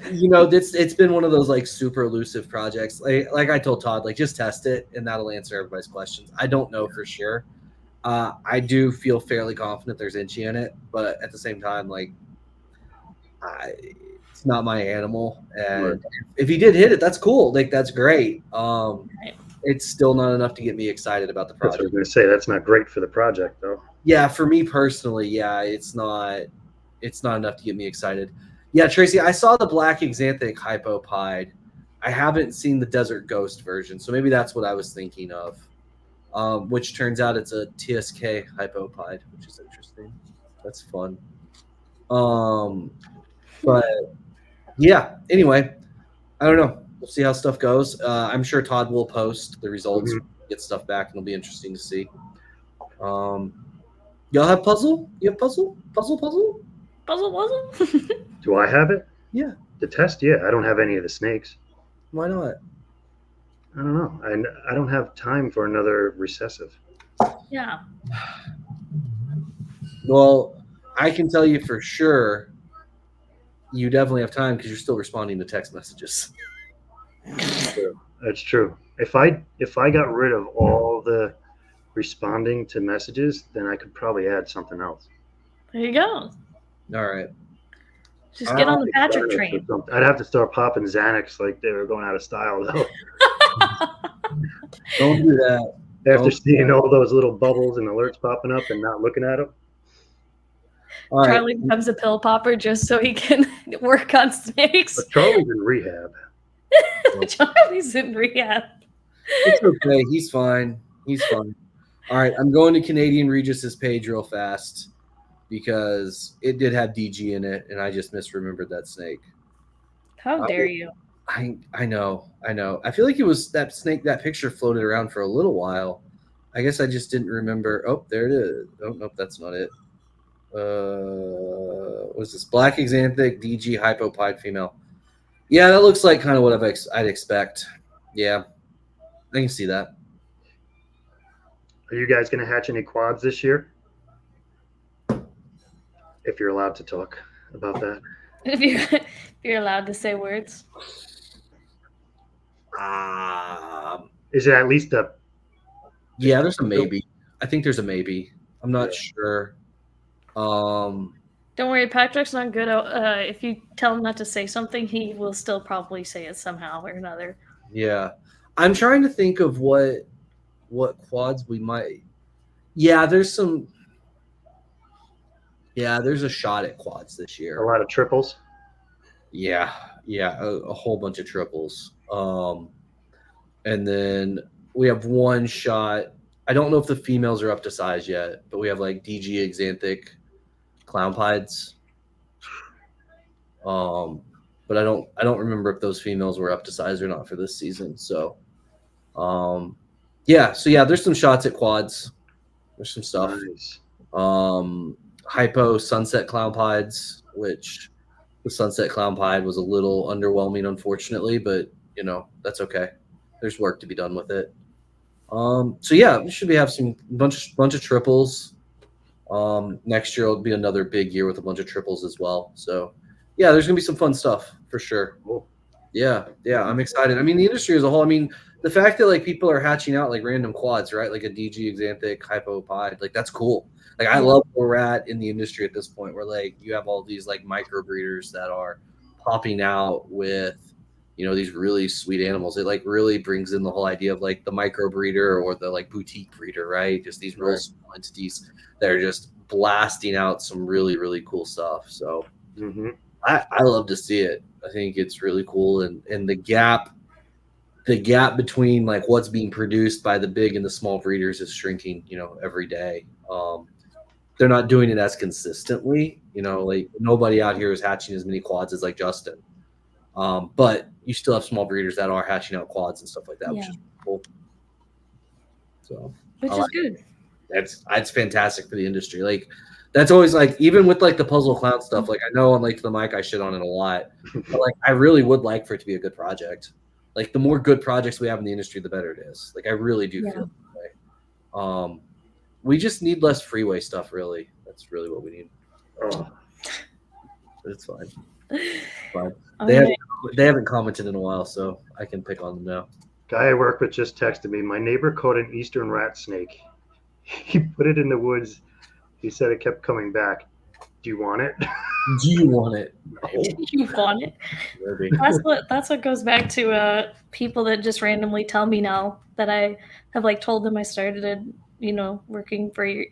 it's been one of those like super elusive projects. Like I told Todd, like just test it, and that'll answer everybody's questions. I don't know for sure. I do feel fairly confident there's inchy in it, but at the same time, like, it's not my animal. And if he did hit it, that's cool. Like that's great. But it's still not enough to get me excited about the That's what I was project. going to say. That's not great for the project, though. Yeah, for me personally, yeah, it's not enough to get me excited. Yeah, Tracy, I saw the Black Xanthic Hypopide. I haven't seen the Desert Ghost version, so maybe that's what I was thinking of. Which turns out it's a TSK Hypopide, which is interesting. That's fun. But yeah, anyway, I don't know. We'll see how stuff goes. I'm sure Todd will post the results, get stuff back, and it'll be interesting to see. Y'all have puzzle? You have puzzle? Puzzle? Do I have it? Yeah. The test? Yeah. I don't have any of the snakes. Why not? I don't know. I don't have time for another recessive. Yeah. Well, I can tell you for sure you definitely have time because you're still responding to text messages. That's true. If I got rid of all the responding to messages, then I could probably add something else. There you go. All right. Just get on the Patrick Xanax or train. something. I'd have to start popping Xanax like they were going out of style, though. Don't do that. After seeing all those little bubbles and alerts popping up and not looking at them. All right. Charlie becomes a pill popper just so he can work on snakes. But Charlie's in rehab. Charlie's in rehab. It's okay. He's fine. All right. I'm going to Canadian Regis's page real fast because it did have DG in it, and I just misremembered that snake. How dare you? I know. I feel like it was that snake. That picture floated around for a little while. I guess I just didn't remember. Oh, there it is. Oh, nope, that's not it. What's this? Black Xanthic DG Hypopide female. Yeah, that looks like kind of what I'd expect. Yeah, I can see that. Are you guys going to hatch any quads this year? If you're allowed to talk about that. If you're allowed to say words. Is it at least a... Yeah, there's a maybe. I think there's a maybe. I'm not sure. Don't worry, Patrick's not good. If you tell him not to say something, he will still probably say it somehow or another. Yeah, I'm trying to think of what quads we might. Yeah, there's some. Yeah, there's a shot at quads this year. A lot of triples. Yeah, a whole bunch of triples. And then we have one shot. I don't know if the females are up to size yet, but we have like DG Xanthic clown pieds. But I don't remember if those females were up to size or not for this season. So, yeah, there's some shots at quads. There's some stuff. Nice. Hypo Sunset Clown Pieds, which the Sunset Clown Pied was a little underwhelming, unfortunately, but that's okay. There's work to be done with it. So yeah, we should have some bunch of triples. Next year will be another big year with a bunch of triples as well. So yeah, there's gonna be some fun stuff for sure. Cool. Yeah, I'm excited. I mean, the industry as a whole. I mean, the fact that like people are hatching out like random quads, right? Like a DG Xanthic Hypopide, like that's cool. Like I love where we're at in the industry at this point, where like you have all these like micro breeders that are popping out with these really sweet animals. It like really brings in the whole idea of like the micro breeder or the like boutique breeder, right? Just these real small entities that are just blasting out some really, really cool stuff. So I love to see it. I think it's really cool, and the gap between like what's being produced by the big and the small breeders is shrinking, every day. They're not doing it as consistently, like nobody out here is hatching as many quads as like Justin. But you still have small breeders that are hatching out quads and stuff like that, which is cool. So which is good. That's fantastic for the industry. Like that's always like, even with like the puzzle clown stuff, like I know on Late to the Mic I shit on it a lot, but like I really would like for it to be a good project. Like the more good projects we have in the industry, the better it is. Like I really do feel that way. We just need less freeway stuff, really. That's really what we need. But it's fine. They haven't commented in a while, so I can pick on them now. Guy I work with just texted me. My neighbor caught an eastern rat snake. He put it in the woods. He said it kept coming back. Do you want it? Do you want it? You want it? Maybe. That's what goes back to people that just randomly tell me now that I have like told them I started, working for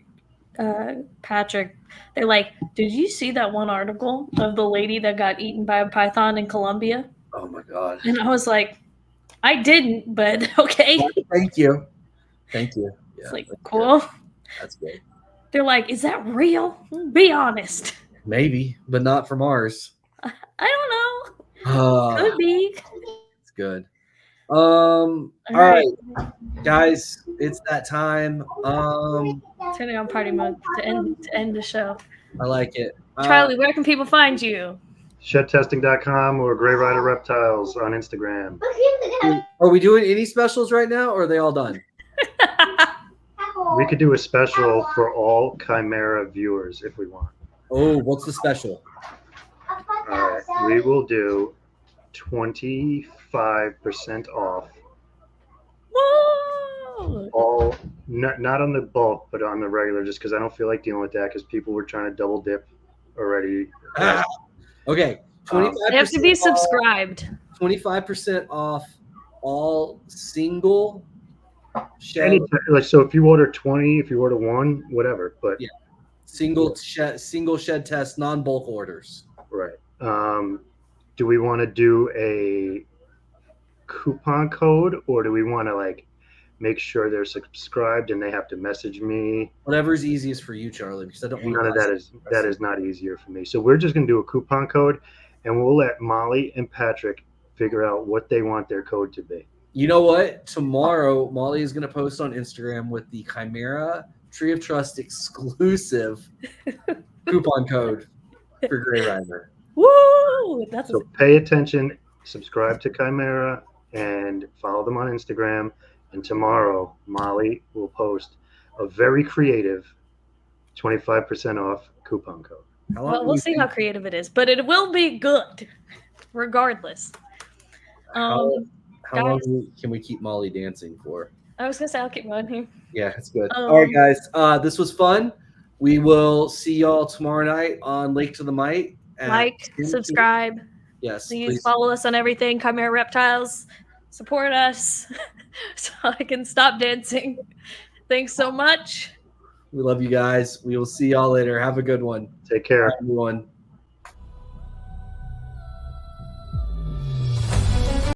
Patrick. They're like, "Did you see that one article of the lady that got eaten by a python in Colombia?" Oh my god. And I was like, "I didn't, but okay." Thank you. Thank you. Yeah, It's like cool. that's good. They're like, "Is that real? Be honest." Maybe, but not from ours. I don't know. Uh, Could be. it's good. All right, guys, it's that time. Turning on party mode to end the show. I like it. Charlie, where can people find you? Shedtesting.com or Gray Rider Reptiles on Instagram. Are we doing any specials right now, or are they all done? We could do a special for all Chimera viewers if we want. Oh, what's the special? All right, we will do 25% off Whoa! all, not on the bulk, but on the regular, just because I don't feel like dealing with that because people were trying to double dip already. Okay, 25%. They have to be subscribed. 25% off all single shed, Any, like, so if you order 20, if you order one, whatever, but Yeah. single shed test, non-bulk orders. right. Do we want to do a coupon code, or do we want to like make sure they're subscribed and they have to message me? Whatever's easiest for you, Charlie, because I don't want None of that is not easier for me. So we're just gonna do a coupon code, and we'll let Molly and Patrick figure out what they want their code to be. You know what? Tomorrow, Molly is going to post on Instagram with the Chimera Tree of Trust exclusive coupon code for Gray Rider. Woo! That's So pay attention, subscribe to Chimera, and follow them on Instagram. And tomorrow, Molly will post a very creative 25% off coupon code. How long well, do we'll you see think- how creative it is, but it will be good, regardless. How long guys- can we keep Molly dancing for? I was gonna say I'll keep going here. Yeah, it's good. All right, guys. This was fun. We will see y'all tomorrow night on Lake to the Might. at Like, 10 subscribe. Yes, Please follow us on everything. Chimera Reptiles. Support us so I can stop dancing. Thanks so much. We love you guys. We will see y'all later. Have a good one. Take care. Bye, everyone.